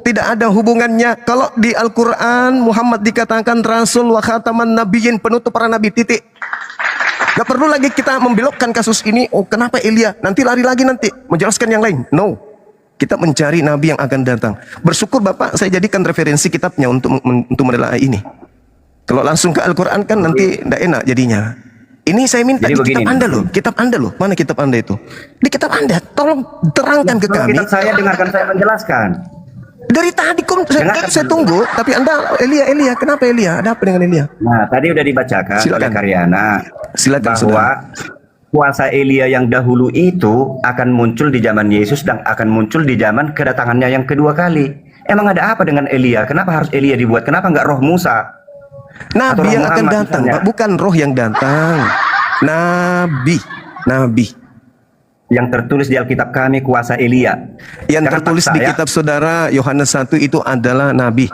Tidak ada hubungannya. Kalau di Al-Quran Muhammad dikatakan Rasul wa khataman nabiyyin, penutup para nabi, titik. Gak perlu lagi kita membelokkan kasus ini. Oh, kenapa Elia? Nanti lari lagi nanti menjelaskan yang lain. No. Kita mencari nabi yang akan datang. Bersyukur Bapak saya jadikan referensi kitabnya untuk menelaah ini. Kalau langsung ke Al-Quran kan nanti tidak enak jadinya. Ini saya minta Jadi di begini kitab nih. Anda loh. Kitab Anda loh. Mana kitab Anda itu? Di kitab Anda. Tolong terangkan ke Kalau kami. kitab saya dengarkan saya menjelaskan. Dari tadi Dengarkan saya dulu. tunggu. Tapi Anda Elia. Kenapa Elia? Ada apa dengan Elia? Nah, tadi udah dibacakan Silakan. oleh Karyana Silakan, bahwa kuasa Elia yang dahulu itu akan muncul di zaman Yesus dan akan muncul di zaman kedatangannya yang kedua kali. Emang ada apa dengan Elia? Kenapa harus Elia dibuat? Kenapa nggak roh Musa? Atau Nabi yang roh akan Muhammad datang, misalnya? Pak. Bukan roh yang datang. Nabi. Yang tertulis di Alkitab kami kuasa Elia. Yang Jangan tertulis paksa, di ya. kitab saudara Yohanes 1 itu adalah Nabi.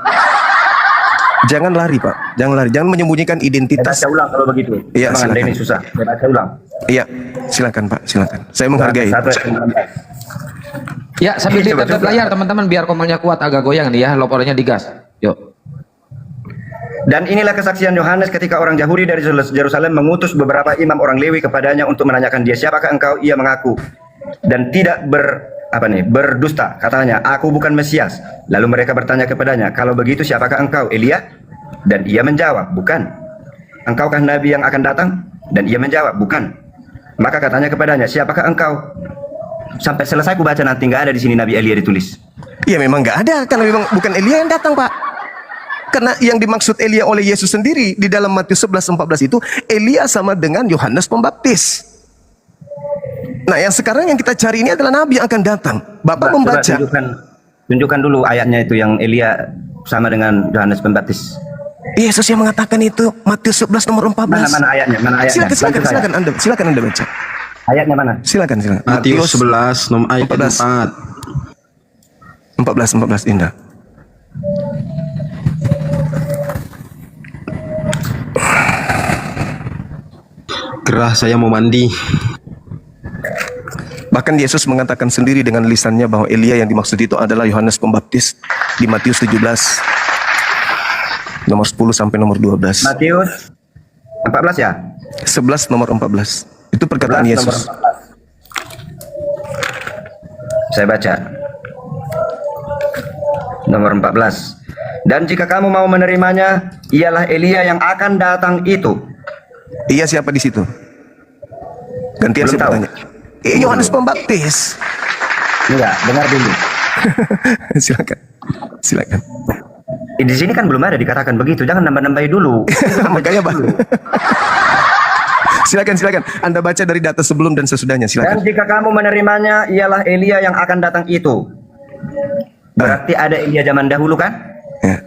Jangan lari, Pak. Jangan lari. Jangan menyembunyikan Saya identitas. baca ulang kalau begitu. Iya, Emang Anda silakan. ini susah. Saya baca ulang. Iya, silakan Pak. Silakan. Saya menghargai. 1:19. Ya, sambil Coba, ditetap coba. layar teman-teman biar komelnya kuat, agak goyang nih ya, lopornya digas. Yuk. Dan inilah kesaksian Yohanes ketika orang Yahudi dari Yerusalem mengutus beberapa imam orang Lewi kepadanya untuk menanyakan dia, siapakah engkau? Ia mengaku dan tidak berdusta. Katanya, aku bukan Mesias. Lalu mereka bertanya kepadanya, kalau begitu siapakah engkau? Elia? Dan ia menjawab, bukan. Engkaukah nabi yang akan datang? Dan ia menjawab, bukan. Maka katanya kepadanya, siapakah engkau? Sampai selesai aku baca nanti, nggak ada di sini nabi Elia ditulis. Ya memang nggak ada, karena memang bukan Elia yang datang, Pak. Karena yang dimaksud Elia oleh Yesus sendiri di dalam Matius 11:14 itu Elia sama dengan Yohanes Pembaptis. Nah, yang sekarang yang kita cari ini adalah nabi yang akan datang. Bapak Coba membaca. tunjukkan dulu ayatnya itu yang Elia sama dengan Yohanes Pembaptis. Yesus yang mengatakan itu Matius 11 nomor 14. Mana ayatnya? Mana ayatnya? Silakan Bantu saya. silakan Anda baca. Ayatnya mana? Silakan. Matius 11 nomor ayat 14. 4. 14 Indah. gerah saya mau mandi. Bahkan Yesus mengatakan sendiri dengan lisannya bahwa Elia yang dimaksud itu adalah Yohanes Pembaptis di Matius 17 nomor 10 sampai nomor 12. Matius 14 ya? 11 nomor 14. Itu perkataan 11 Yesus. nomor 14. Saya baca. Nomor 14. Dan jika kamu mau menerimanya, ialah Elia yang akan datang itu. Iya, siapa di situ? Gantian Belum saya tahu. bertanya. Yohanes Pembaptis. Enggak, dengar dulu. Silakan. Silakan. Di sini kan belum ada dikatakan begitu. Jangan nambah-nambahi dulu. Makanya, Pak. Silakan. Anda baca dari data sebelum dan sesudahnya. Dan Silakan. jika kamu menerimanya, ialah Elia yang akan datang itu. Berarti ada Elia zaman dahulu kan? Ya.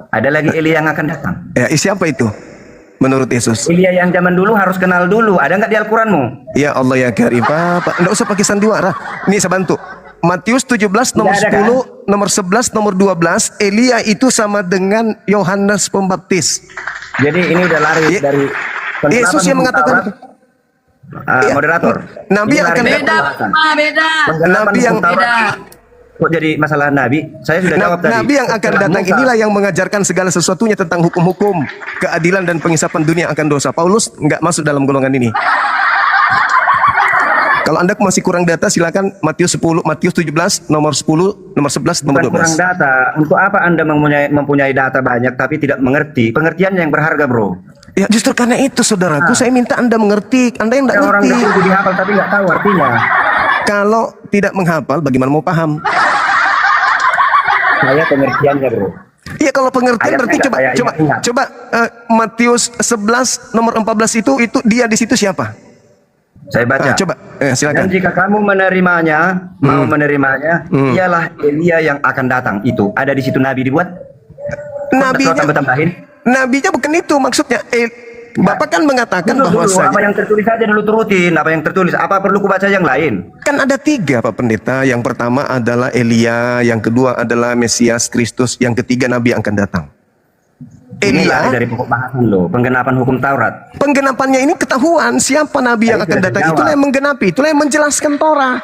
Ada lagi Elia yang akan datang. Ya, siapa itu? Menurut Yesus. Elia yang zaman dulu harus kenal dulu. Ada nggak di Al-Quranmu? Ya Allah ya Karim. Pak, enggak usah pakai sandiwara. Ini saya bantu. Matius 17 nomor Tidak ada, 10, nomor 11, nomor 12, Elia itu sama dengan Yohanes Pembaptis. Jadi ini udah lari Ye- dari Yesus yang mengatakan Iya. moderator. Nabi Ini yang lari akan dari Beda, penjelasan. Pak, beda. Penggelapan Nabi yang- hukum Taurat. Beda. Kok jadi masalah Nabi? Saya sudah jawab tadi. Nabi yang akan datang Musa. inilah yang mengajarkan segala sesuatunya tentang hukum-hukum, keadilan dan pengisapan dunia akan dosa. Paulus nggak masuk dalam golongan ini. Kalau Anda masih kurang data, silakan Matius 17, nomor 10, nomor 11, nomor Bukan kurang 12. data. Untuk apa Anda mempunyai data banyak tapi tidak mengerti? Pengertian yang berharga, bro. Ya justru karena itu saudaraku, saya minta Anda mengerti. Anda yang Ada nggak orang ngerti. ngerti jadi hafal tapi nggak tahu artinya. Kalau tidak menghafal, bagaimana mau paham? Saya pengertiannya, bro. Iya, kalau pengertian Ayatnya berarti nggak coba saya ingat. coba Matius 11 nomor 14 itu dia di situ siapa? Saya baca. Coba Dan silakan. jika kamu menerimanya, mau menerimanya, ialah Elia yang akan datang itu. Ada di situ Nabi dibuat? Nabinya Kau tambah-tambahin? Nabinya bukan itu maksudnya. Bapak kan mengatakan Dulu, apa bahwasanya yang tertulis aja dulu turutin. Apa yang tertulis? Apa perlu kubaca yang lain? kan ada 3 Pak Pendeta. Yang pertama adalah Elia, yang kedua adalah Mesias Kristus, yang ketiga Nabi yang akan datang. Ini lari Elia, dari pokok bahasan loh. Penggenapan hukum Taurat. penggenapannya ini ketahuan siapa Nabi yang Tadi akan sudah datang. dijawab. Itulah yang menggenapi, itulah yang menjelaskan Torah.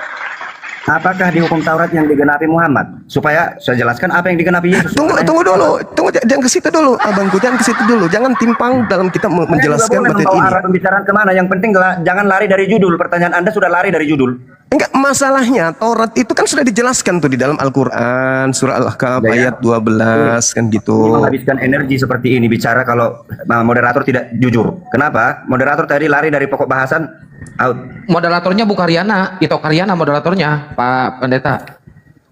Apakah di hukum Taurat yang digenapi Muhammad? Supaya saya jelaskan apa yang digenapi Yesus. Tunggu dulu, jangan ke situ dulu, abangku, jangan ke situ dulu, jangan timpang dalam kita menjelaskan materi ini. Arah pembicaraan kemana? Yang penting jangan lari dari judul. Pertanyaan Anda sudah lari dari judul. Enggak, masalahnya Taurat itu kan sudah dijelaskan tuh di dalam Al-Quran, surah Al-Ahqaf Ya, ya. ayat 12 kan Ini gitu. menghabiskan energi seperti ini bicara kalau moderator tidak jujur. Kenapa? Moderator tadi lari dari pokok bahasan out. Moderatornya Bu Karyana, Ito Karyana moderatornya, Pak Pendeta.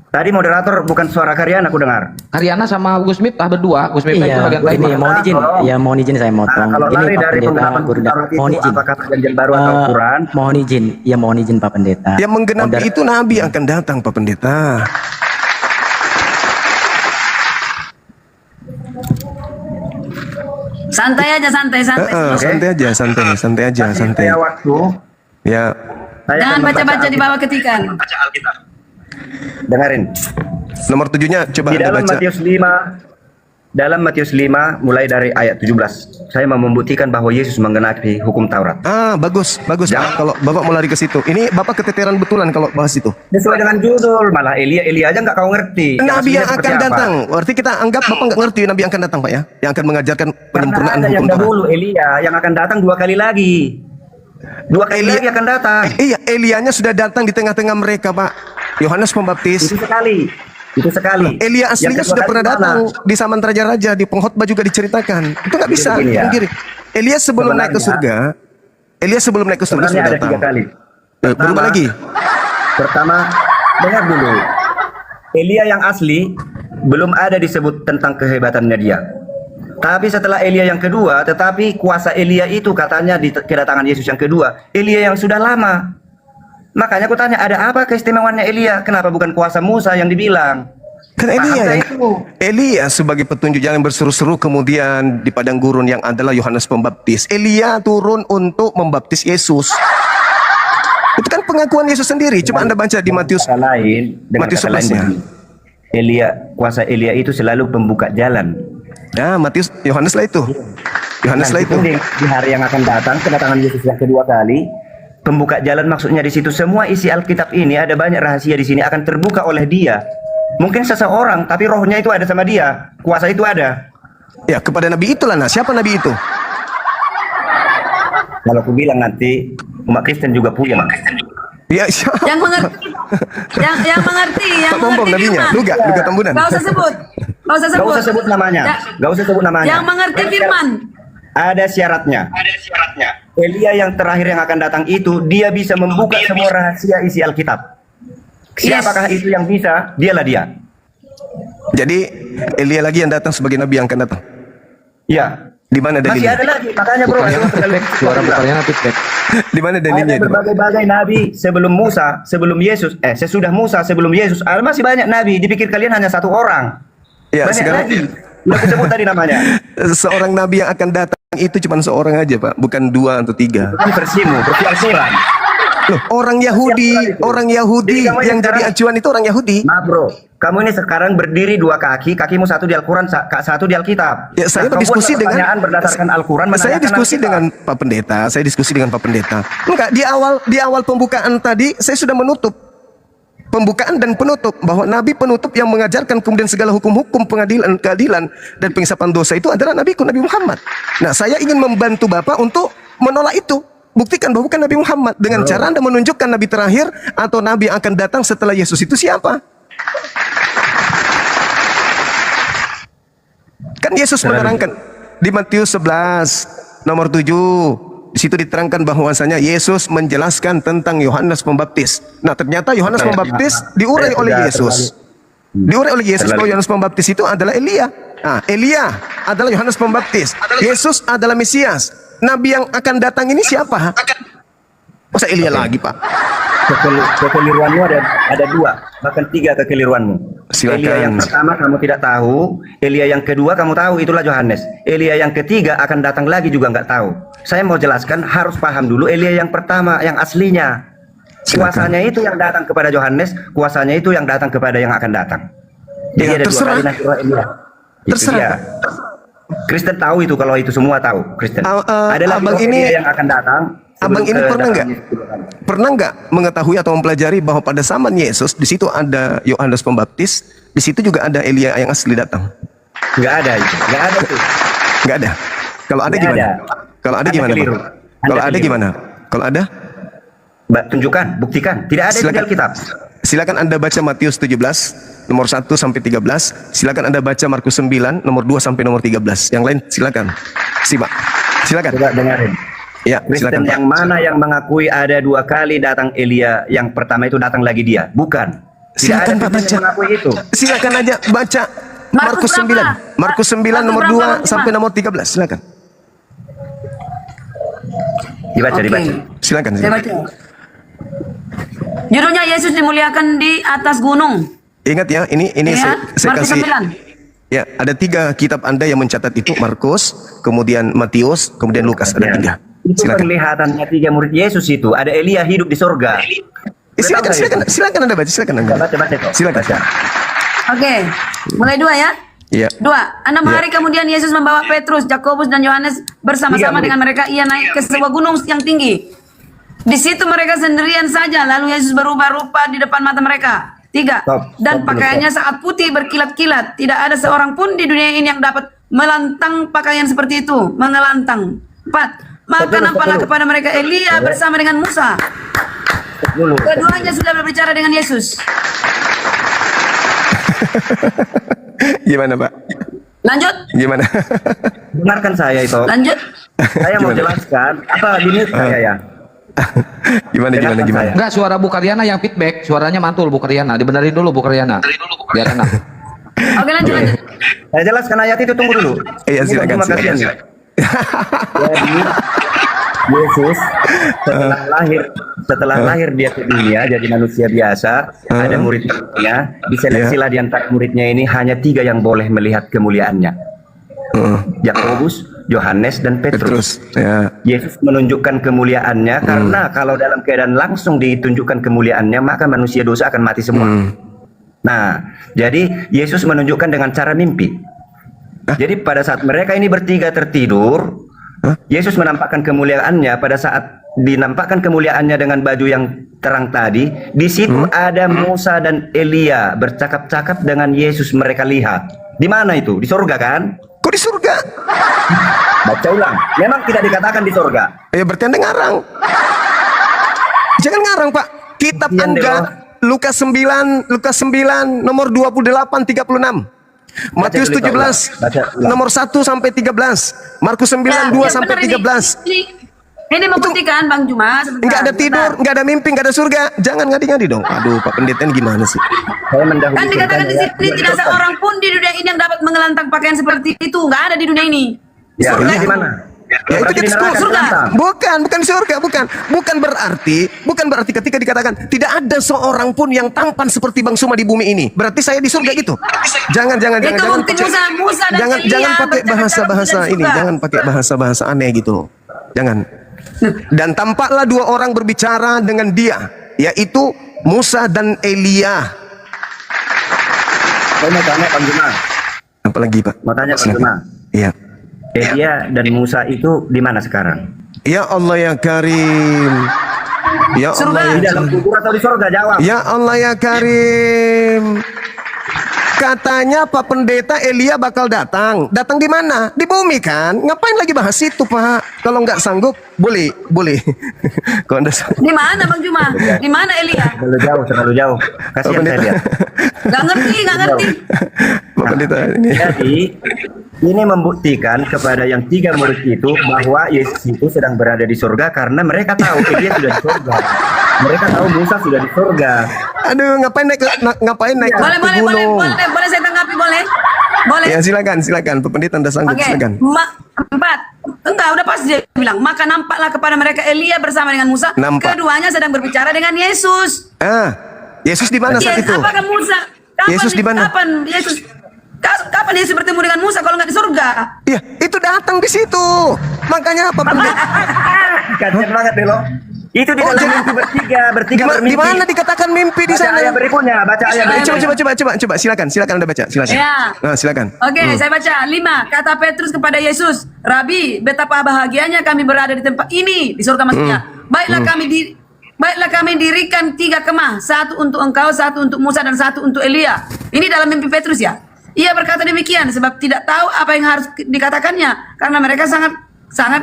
Tadi moderator bukan suara Karyana aku dengar. Karyana sama Gus Miftah berdua. Gus Miftah itu Iya, bagian lain. ini mohon izin. Tolong. Ya mohon izin saya motong. Nah, kalau Ini lari Pak dari Pendeta penggelapan Gurunda. Taurat itu, Mohon izin. apakah perjanjian baru atau Al-Quran? Mohon izin. Ya mohon izin Pak Pendeta. Yang menggenapi itu Nabi yang akan datang Pak Pendeta. Santai aja, santai. Santai aja, santai aja, Kasih santai. saya waktu. Ya, Saya Jangan akan membaca baca-baca di Alkitab. bawah ketikan. Baca Alkitab. Dengerin. nomor 7-nya coba Di Anda dalam baca. Matius 5 mulai dari ayat 17. Saya mau membuktikan bahwa Yesus menggenapi hukum Taurat. Bagus, bagus. Jangan. Kalau Bapak mau lari ke situ. Ini Bapak keteteran betulan kalau bahas itu. Sesuai dengan judul, malah Elia aja nggak kau ngerti. Nabi yang Aslinya seperti akan apa? datang. Berarti kita anggap Bapak nggak ngerti Nabi yang akan datang, Pak ya? Yang akan mengajarkan Karena penyempurnaan ada yang hukum Taurat. dahulu Elia yang akan datang 2 kali lagi. 2 kali Elia- lagi akan datang. Iya, Elianya sudah datang di tengah-tengah mereka, Pak. Yohanes Pembaptis. Itu sekali. Itu sekali. Elia aslinya Yang kedua sudah kali pernah mana? datang di Saman Raja-Raja, di pengkhotbah juga diceritakan. Itu nggak bisa Begini ya. dipungkiri. Elia sebelum naik ke surga, Sebenarnya sudah ada datang. 3 kali. Berubah lagi. Pertama, dengar dulu. Elia yang asli belum ada disebut tentang kehebatannya dia. Tapi setelah Elia yang kedua, tetapi kuasa Elia itu katanya di kedatangan Yesus yang kedua, Elia yang sudah lama. Makanya aku tanya, ada apa keistimewaannya Elia? Kenapa bukan kuasa Musa yang dibilang? Kan Paham Elia, nggak itu? Elia sebagai petunjuk jalan berseru-seru kemudian di padang gurun yang adalah Yohanes Pembaptis. Elia turun untuk membaptis Yesus. Itu kan pengakuan Yesus sendiri. Coba Anda baca di Matius. Kata lain, dengan Matius kata lain 11 -nya. begini. Kuasa Elia itu selalu pembuka jalan. Ya, Matius, Yohanes lah itu. Yohanes lah Nanti itu. pun di hari yang akan datang, kedatangan Yesus yang kedua kali, pembuka jalan maksudnya di situ. Semua isi Alkitab ini ada banyak rahasia di sini akan terbuka oleh Dia. Mungkin seseorang, tapi rohnya itu ada sama dia, kuasa itu ada. Ya, kepada nabi itulah. Nah, siapa nabi itu? Kalau aku bilang nanti umat Kristen juga punya. Ya, siapa? Yang mengerti, yang mengerti, yang Pak Bombom mengerti nabinya, firman. Luga Tambunan. Gak usah sebut, gak usah Gak sebut. usah sebut namanya. Ya, Gak usah sebut namanya. yang mengerti firman. Ada syaratnya. Elia yang terakhir yang akan datang itu, dia bisa membuka semua rahasia isi Alkitab. Siapakah itu yang bisa? Dialah dia. Jadi Elia lagi yang datang sebagai nabi yang akan datang. Ya. Di mana Masih dalilnya? ada lagi. Makanya bro, Suara Bukaryana feedback. Di mana ada dalilnya itu? Pak? berbagai-bagai nabi sebelum Musa, sebelum Yesus, sesudah Musa, sebelum Yesus. Ada masih banyak nabi. Dipikir kalian hanya satu orang. Ya, Banyak sekarang lagi. Udah aku sebut tadi namanya. seorang nabi yang akan datang itu cuma seorang aja, Pak, bukan 2 atau 3. Ini versimu, versi Al-Quran. Loh, orang Yahudi Jadi kamu yang jadi sekarang- acuan itu orang Yahudi. Maaf bro, kamu ini sekarang berdiri dua kaki, kakimu satu di Al-Quran, satu di Alkitab. Ya, saya Nah, kamu berdiskusi buat pertanyaan dengan berdasarkan Al-Quran. Saya menanyakan diskusi Alkitab. dengan Pak Pendeta. Saya diskusi dengan Pak Pendeta. Enggak, di awal pembukaan tadi saya sudah menutup pembukaan dan penutup bahwa Nabi penutup yang mengajarkan kemudian segala hukum-hukum pengadilan, keadilan dan pengisapan dosa itu adalah Nabi Muhammad. Nah, saya ingin membantu Bapak untuk menolak itu. Buktikan bahwa bukan Nabi Muhammad dengan cara Anda menunjukkan Nabi terakhir atau Nabi yang akan datang setelah Yesus itu siapa? Kan Yesus menerangkan di Matius 11 nomor 7. Di situ diterangkan bahwasanya Yesus menjelaskan tentang Yohanes Pembaptis. Nah, ternyata Yohanes Pembaptis diurai oleh Yesus. Diurai oleh Yesus bahwa Yohanes Pembaptis itu adalah Elia. Nah, Elia adalah Yohanes Pembaptis. Yesus adalah Mesias. Nabi yang akan datang ini siapa? Masa Elia lagi, Pak? Kekeliruanmu ada dua, bahkan 3 kekeliruanmu. Silakan. Elia yang pertama kamu tidak tahu, Elia yang kedua kamu tahu, itulah Yohanes. Elia yang ketiga akan datang lagi juga nggak tahu. Saya mau jelaskan, harus paham dulu Elia yang pertama, yang aslinya. Kuasanya itu yang datang kepada Yohanes, kuasanya itu yang datang kepada yang akan datang. Jadi Ya, ada terserah. 2 kali nanti roh Elia. Itu Terserah. dia. Kristen tahu itu, kalau itu semua tahu Kristen. Ada lagi abang roh ini- Elia yang akan datang. Abang sebelum ini pernah kedatangan nggak? Yesus kedua kali. Pernah nggak mengetahui atau mempelajari bahwa pada zaman Yesus di situ ada Yohanes Pembaptis, di situ juga ada Elia yang asli datang? Nggak ada itu, nggak ada tuh. Nggak ada. Kalau ada Nggak gimana? ada. Kalau ada Anda gimana? keliru. Bang? Anda Kalau ada keliru. gimana? Kalau ada, Tunjukkan, buktikan. Tidak ada di Silakan. Alkitab. silakan Anda baca Matius 17 nomor 1 sampai 13. Silakan Anda baca Markus 9 nomor 2 sampai nomor 13. Yang lain silakan. Simak. Silakan. Coba dengarin. Ya, silakan. Kristen Pak. yang mana yang mengakui ada 2 kali datang Elia, yang pertama itu datang lagi dia? Bukan. Tidak Silakan, ada Pak, Kristen yang baca. mengakui itu. Silakan aja baca Markus Markus 9. berapa? Markus 9 Markus nomor berapa, 2 Bang sampai Iman? nomor 13. Silakan. Dibaca, Oke. dibaca. Silakan. Saya baca. Judulnya Yesus dimuliakan di atas gunung. Ingat ya, ini Ya, saya Markus kasih. 9. Ya, ada 3 kitab Anda yang mencatat itu, Markus, kemudian Matius, kemudian Lukas, ada 3. Itu Silakan. penglihatannya 3 murid Yesus itu. Ada Elia hidup di sorga. Silakan Anda baca, silakan Anda. Baca, baca, kok. Silakan. Baca. Oke, mulai 2 ya. Iya. 2. 6 hari kemudian Yesus membawa Petrus, Yakobus dan Yohanes bersama-sama 3 murid. dengan mereka. Ia naik ke sebuah gunung yang tinggi. Di situ mereka sendirian saja. Lalu Yesus berubah rupa di depan mata mereka. 3. Stop. Dan Stop dulu, pakaiannya sangat putih berkilat-kilat. Tidak ada seorang pun di dunia ini yang dapat melantang pakaian seperti itu. Mengelantang. 4. Maka Stop dulu, nampaklah stop dulu. kepada mereka Elia bersama dengan Musa. Dulu. Keduanya sudah berbicara dengan Yesus. Gimana, Pak? Lanjut. Gimana? Dengarkan saya itu. Lanjut. Saya mau Gimana? jelaskan. Apa ini saya ya? Gimana? Dengarkan saya. Enggak, suara Bukaryana yang feedback, suaranya mantul Bukaryana. Dibenerin dulu Bukaryana. Biar enak. Oke, lanjut. Saya jelaskan ayat itu, tunggu dulu. Iya, Ini silakan, cuma silakan. kasihan ya. Jadi Yesus setelah lahir dia ke dunia jadi manusia biasa, ada murid-muridnya, diseleksilah di antara muridnya ini hanya 3 yang boleh melihat kemuliaannya. Yakobus, Yohanes dan Terus, Petrus. ya. Yesus menunjukkan kemuliaannya karena kalau dalam keadaan langsung ditunjukkan kemuliaannya maka manusia dosa akan mati semua. Nah, jadi Yesus menunjukkan dengan cara mimpi. Jadi pada saat mereka ini bertiga tertidur, Yesus menampakkan kemuliaannya pada saat dinampakkan kemuliaannya dengan baju yang terang tadi. Di situ ada Musa dan Elia bercakap-cakap dengan Yesus, mereka lihat. Di mana itu? Di surga kan? Kok di surga? Baca ulang. Memang tidak dikatakan di surga. Ya berarti Anda ngarang. Jangan ngarang, Pak. Kitab Iya, Anda Lukas 9 nomor 28 36. Matius dulu, 17 baca ulang. nomor 1 sampai 13. Markus 9 Ya, 2 ya, sampai benar 13. Ini membuktikan Bang Juma. sebentar, Enggak ada sebentar. tidur, enggak ada mimpi, enggak ada surga. Jangan ngadi-ngadi dong. Aduh, Pak Pendeta ini gimana sih? Saya mendahului Kan dikatakan di surga, sini ya. tidak seorang pun di dunia ini yang dapat mengelantang pakaian seperti itu. Nggak ada di dunia ini. Ya, Surga. ini di mana? Ya, itu Berarti di kita neraka surga. terlentang. Bukan surga, bukan berarti ketika dikatakan tidak ada seorang pun yang tampan seperti Bang Suma di bumi ini. Berarti saya di surga gitu. Jangan Itu bukti pakai- Musa dan jangan Elia jangan pakai bercakap-cakap bahasa-bahasa di ini, surga. jangan pakai bahasa-bahasa aneh gitu loh. Jangan. Dan tampaklah dua orang berbicara dengan dia, yaitu Musa dan Elia. Saya mau tanya Bang Juma. Apalagi, Pak? Mau tanya Bang Juma. Iya. Elia dan Musa itu di mana sekarang? Ya Allah ya Karim. Ya Allah Di ya, dalam kubur atau di surga? Jawab. ya Allah ya Karim. Katanya Pak Pendeta Elia bakal datang. Datang di mana? Di bumi kan? Ngapain lagi bahas itu, Pak? Kalau nggak sanggup, boleh. Kalau Anda sanggup. Di mana Bang Juma? Di mana Elia? Terlalu jauh. Kasihan saya lihat. Nggak ngerti. Pak Pendeta ini. Jadi ini membuktikan kepada yang tiga murid itu bahwa Yesus itu sedang berada di surga karena mereka tahu Elia sudah di surga. Mereka tahu Musa sudah di surga. Aduh, ngapain naik ke Boleh, gunung? boleh saya tanggapi, boleh? Boleh. Ya silakan. Pak Pendeta Anda sanggup, Oke, silakan. empat. Enggak, udah pas dia bilang. Maka nampaklah kepada mereka Elia bersama dengan Musa. Nampak. Keduanya sedang berbicara dengan Yesus. Yesus di mana saat itu? Apakah Musa? Yesus di mana? Kapan Yesus bertemu dengan Musa kalau nggak di surga? Iya, itu datang di situ. Makanya apa Pendeta? Kasihan banget deh lo. Itu di dalam mimpi bertiga Di bermimpi. mana dikatakan mimpi di Baca sana? ayat berikutnya, baca ayat berikutnya. Coba, silakan Anda baca, silakan. Ya. Nah, silakan. Oke, saya baca 5. Kata Petrus kepada Yesus, Rabi, betapa bahagianya kami berada di tempat ini, di surga maksudnya. Baiklah kami dirikan 3 kemah, 1 untuk engkau, 1 untuk Musa, dan 1 untuk Elia. Ini dalam mimpi Petrus ya. Ia berkata demikian sebab tidak tahu apa yang harus dikatakannya, karena mereka sangat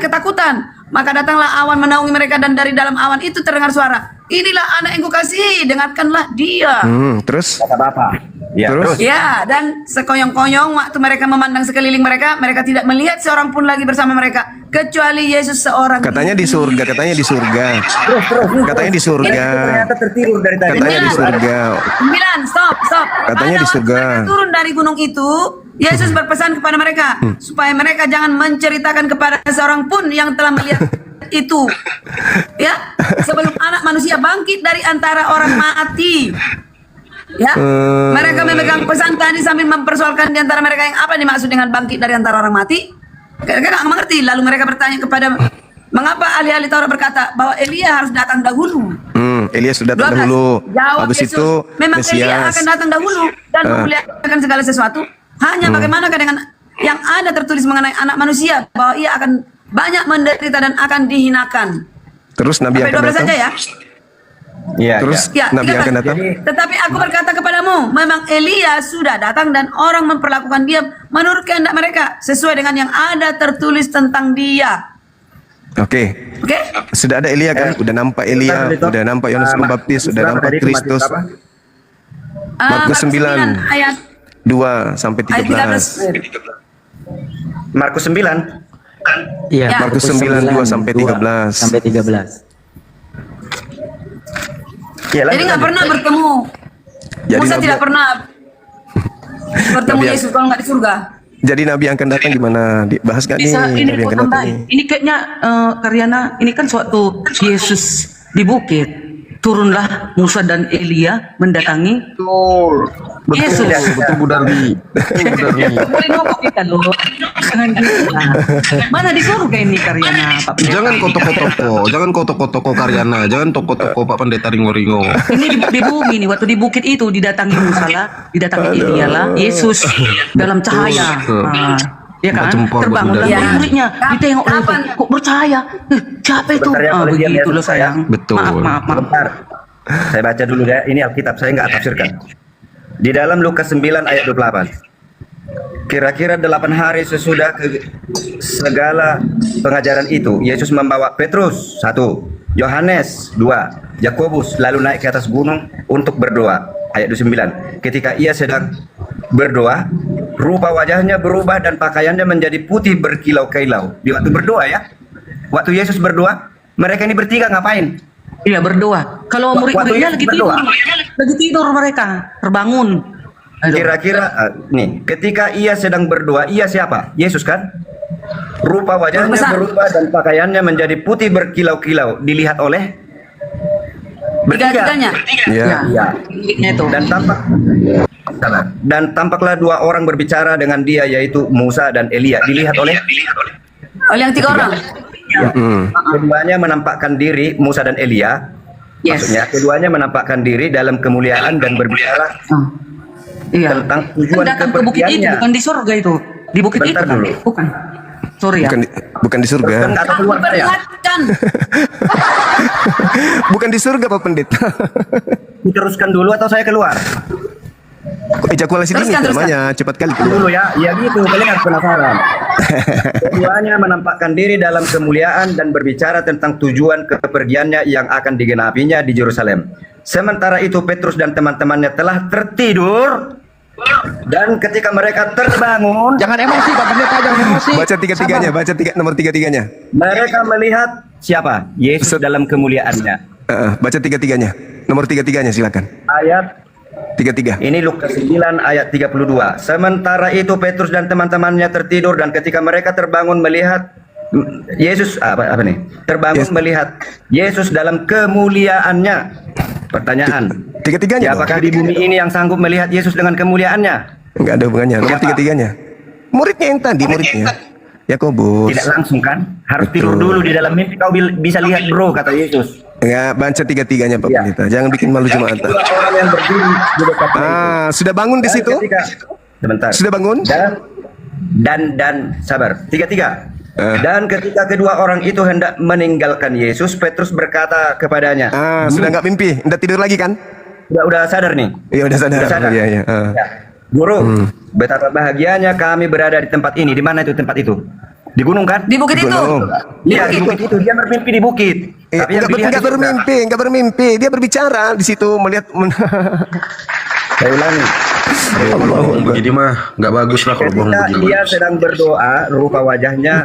ketakutan. Maka datanglah awan menaungi mereka, dan dari dalam awan itu terdengar suara, inilah anak yang kukasihi, dengarkanlah dia. Terus? Kata Bapak. Ya, Terus? terus. Ya, dan sekoyong-koyong waktu mereka memandang sekeliling mereka, mereka tidak melihat seorang pun lagi bersama mereka, kecuali Yesus seorang. Katanya di surga. Katanya di surga. Ternyata tertidur dari tadi. Katanya di surga. 9, stop. Katanya di Pada waktu surga. mereka turun dari gunung itu, Yesus berpesan kepada mereka supaya mereka jangan menceritakan kepada seorang pun yang telah melihat itu. Ya, sebelum anak manusia bangkit dari antara orang mati. Ya, mereka memegang pesan tadi sambil mempersoalkan di antara mereka yang apa dimaksud dengan bangkit dari antara orang mati. Mereka nggak mengerti. Lalu mereka bertanya kepada, mengapa ahli-ahli Taurat berkata bahwa Elia harus datang dahulu? Elia sudah 12. dahulu. Jawab Habis Yesus, itu memang Elia Mesias. akan datang dahulu dan memuliakan segala sesuatu. Hanya bagaimanakah dengan yang ada tertulis mengenai anak manusia, bahwa ia akan banyak menderita dan akan dihinakan. Terus Nabi Sampai akan 12 datang. saja ya. Iya, Terus Ya, Nabi 13. akan datang. Tetapi aku berkata kepadamu, memang Elia sudah datang dan orang memperlakukan dia menurut kehendak mereka, sesuai dengan yang ada tertulis tentang dia. Oke. Oke? Sudah ada Elia kan? Udah nampak Elia, udah nampak Yohanes Pembaptis, sudah nampak Kristus. Markus 9. Ayat 2 sampai ayat 13. 13. Markus 9. Iya, Ya. Markus 9, 2 sampai 13. Sampai 13. Ya, Jadi nggak pernah bertemu. Jadi Musa Nabi- tidak pernah bertemu Nabi- Yesus kalau nggak di surga. Jadi Nabi yang akan datang gimana? Dibahas gak nih? Bisa ini Nabi yang kok akan datang tambahin. nih? Ini kayaknya Karyana, ini kan suatu Yesus di bukit. Turunlah Musa dan Elia mendatangi Yesus. Betul Bu Darmi. Boleh ngomong kita loh. Jangan gitu lah. Mana di surga ini Karyana Pak Pendeta? Jangan kau toko-toko Karyana, jangan toko-toko Pak Pendeta Ringo-Ringo. Ini di bumi nih, waktu di bukit itu didatangi Musa lah, didatangi Elia lah, Yesus dalam cahaya. Nah, ya kan? jempol buat Terbangun saudara. dan murid-muridnya ditengok lagi, Kapan? kok percaya? Siapa itu? Sebentar ya, Ah, boleh diam ya, begitu loh sebentar ya. sayang. Betul. Maaf. Bentar. Saya baca dulu ya, ini Alkitab, saya nggak tafsirkan. Di dalam Lukas 9 ayat 28. Kira-kira 8 hari sesudah segala pengajaran itu, Yesus membawa Petrus 1, Yohanes 2, Yakobus lalu naik ke atas gunung untuk berdoa. Ayat 29. Ketika ia sedang berdoa, rupa wajahnya berubah dan pakaiannya menjadi putih berkilau-kilau. Di waktu berdoa ya. Waktu Yesus berdoa, mereka ini bertiga ngapain? Iya berdoa. Kalau Waktu murid-muridnya Yesus lagi tidur mereka, terbangun. Aduh. Kira-kira nih, ketika ia sedang berdoa, ia siapa? Yesus kan? Rupa wajahnya Besar. berubah dan pakaiannya menjadi putih berkilau-kilau. Dilihat oleh bertiga. Tiga-tiganya. Ya. Ya. Miliknya itu. Dan tampaklah 2 orang berbicara dengan dia, yaitu Musa dan Elia. Dilihat oleh Oleh yang 3 orang. keduanya menampakkan diri, Musa dan Elia. Yes. Maksudnya keduanya menampakkan diri dalam kemuliaan dan berbicara Ah. Iya. tentang tujuan Datang ke bukit itu, kepergiannya. bukan di surga itu. Di bukit Bentar itu kan? dulu. Bukan. Sorry ya. Bukan di surga. Atau keluar saya. Diperlihatkan. Bukan di surga Pak Pendeta. Diteruskan dulu atau saya keluar? Kok ejakulasi dini Teruskan. namanya, cepat kali Dulu keluar. ya, ya gitu, kalian harus penasaran. Keduanya menampakkan diri dalam kemuliaan dan berbicara tentang tujuan kepergiannya yang akan digenapinya di Yerusalem. Sementara itu Petrus dan teman-temannya telah tertidur, dan ketika mereka terbangun, Jangan emosi Pak Pendeta, jangan emosi. Baca tiga-tiganya, baca nomor tiga-tiganya. mereka melihat siapa? Yesus dalam kemuliaannya. Baca tiga-tiganya. Nomor tiga-tiganya silakan. Ayat Tiga-tiga. ini Lukas 9 ayat 32. Sementara itu Petrus dan teman-temannya tertidur, dan ketika mereka terbangun melihat Yesus apa nih? Terbangun Yes. melihat Yesus dalam kemuliaannya. Pertanyaan, Tiga-tiganya. siapakah di bumi ini yang sanggup melihat Yesus dengan kemuliaannya? Enggak ada hubungannya. Nomor Siapa? tiga-tiganya. Muridnya yang tadi, muridnya. Yakobus. Tidak langsung kan? Harus tidur Betul. dulu di dalam mimpi kau bisa lihat bro, kata Yesus. Enggak, baca tiga-tiganya Pak Iya. Pendeta. Jangan bikin malu jemaat. Dua orang yang berdiri di dekatnya itu. Sudah bangun di Dan situ? sebentar. Sudah bangun? Dan sabar. Tiga. Eh. Dan ketika kedua orang itu hendak meninggalkan Yesus, Petrus berkata kepadanya, Sudah nggak mimpi, udah tidur lagi kan? udah sadar nih. Iya udah sadar. Udah sadar. Iya iya. Ya. Guru, betapa bahagianya kami berada di tempat ini. Di mana itu tempat itu? Di gunung kan? Di bukit itu. Gunung. Iya, di bukit itu. Dia bermimpi di bukit. Tapi yang dilihat Enggak itu bermimpi, enggak bermimpi. Dia berbicara di situ melihat. Saya ulangi. Begini mah nggak bagus lah kalau bohong Ketika begini. ia sedang berdoa, rupa wajahnya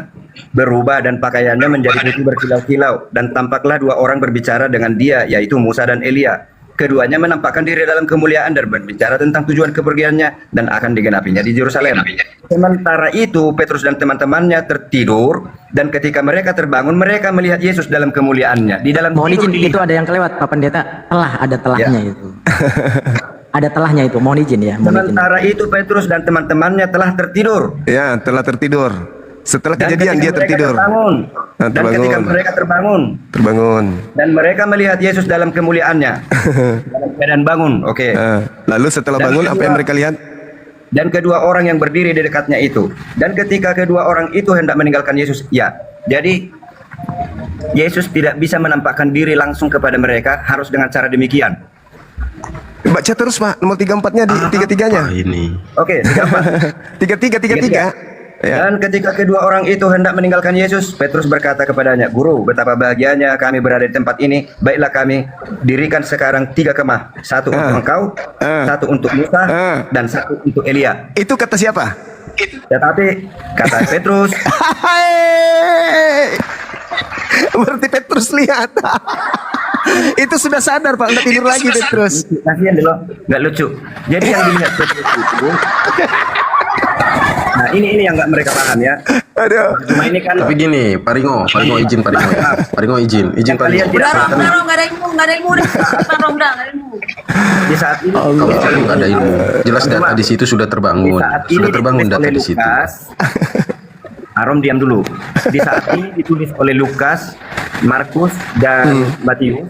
berubah dan pakaiannya menjadi putih berkilau-kilau, dan tampaklah 2 orang berbicara dengan dia, yaitu Musa dan Elia. Keduanya menampakkan diri dalam kemuliaan dan berbicara tentang tujuan kepergiannya dan akan digenapinya di Yerusalem. Sementara itu Petrus dan teman-temannya tertidur, dan ketika mereka terbangun mereka melihat Yesus dalam kemuliaannya. Di dalam Mohon tidur izin, itu ada yang kelewat Pak Pendeta. Ada telahnya itu. Ada telahnya itu, mohon izin ya. Mohon izin. Sementara itu Petrus dan teman-temannya telah tertidur. Ya, telah tertidur. Setelah Dan kejadian ketika dia mereka tertidur. terbangun, dan terbangun. ketika mereka Terbangun. dan mereka melihat Yesus dalam kemuliaannya, dalam keadaan bangun. Oke. Lalu setelah Dan bangun apa kedua- yang mereka lihat? Dan kedua orang yang berdiri di dekatnya itu. Dan ketika kedua orang itu hendak meninggalkan Yesus, ya. Jadi Yesus tidak bisa menampakkan diri langsung kepada mereka, harus dengan cara demikian. Baca terus Pak, nomor 34-nya di tiga-tiganya. Ini. Oke, 34. Tiga-tiga. Ya. Dan ketika kedua orang itu hendak meninggalkan Yesus, Petrus berkata kepadanya, "Guru, betapa bahagianya kami berada di tempat ini. Baiklah, kami dirikan sekarang 3 kemah. 1 untuk engkau, 1 untuk Musa, dan 1 untuk Elia." Itu kata siapa? Tetapi kata Petrus, Berarti Petrus lihat. Itu sudah sadar Pak, udah tidur lagi Petrus. kasihan deh lo, nggak lucu. Jadi yang dilihat Petrus itu, nah ini yang nggak mereka paham ya. Aduh. Cuma ini kan Tapi gini, Paringo izin Paringo. Paringo izin kalian Paringo. tidak paham. Udah, nggak ada ilmu, nggak ada ilmu. Udah, nggak ada ilmu. Di saat ini, Kalau nggak ada ilmu, jelas data di situ sudah di terbangun. saat ini Sudah terbangun ditulis data oleh di situ. Lukas. Arom diam dulu. Di saat ini ditulis oleh Lukas, Markus, dan Matius.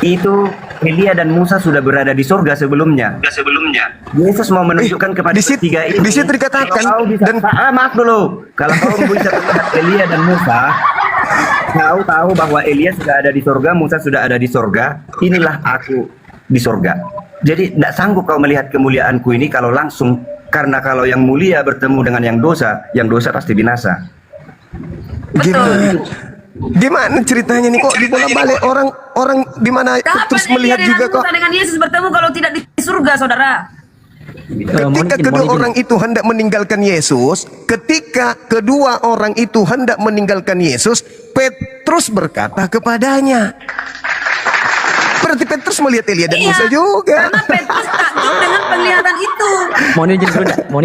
Itu Elia dan Musa sudah berada di surga sebelumnya. Yesus mau menunjukkan kepada Di situ- ketiga ini. di situ dikatakan, kalau kau bisa, dan- maaf dulu. Kalau kau bisa melihat Elia dan Musa, kau tahu bahwa Elia sudah ada di surga, Musa sudah ada di surga. Inilah aku di surga. Jadi tidak sanggup kau melihat kemuliaanku ini kalau langsung, karena kalau yang mulia bertemu dengan yang dosa pasti binasa. Gimana? Gimana ceritanya nih kok dibola balik orang di mana Kapan terus Elia melihat dan juga kok Musa dengan Yesus bertemu kalau tidak di surga, saudara? ketika kedua orang itu hendak meninggalkan Yesus, ketika kedua orang itu hendak meninggalkan Yesus, Petrus berkata kepadanya. Berarti Petrus melihat Elia dan Musa juga. Karena Petrus takjub dengan penglihatan itu. Mohon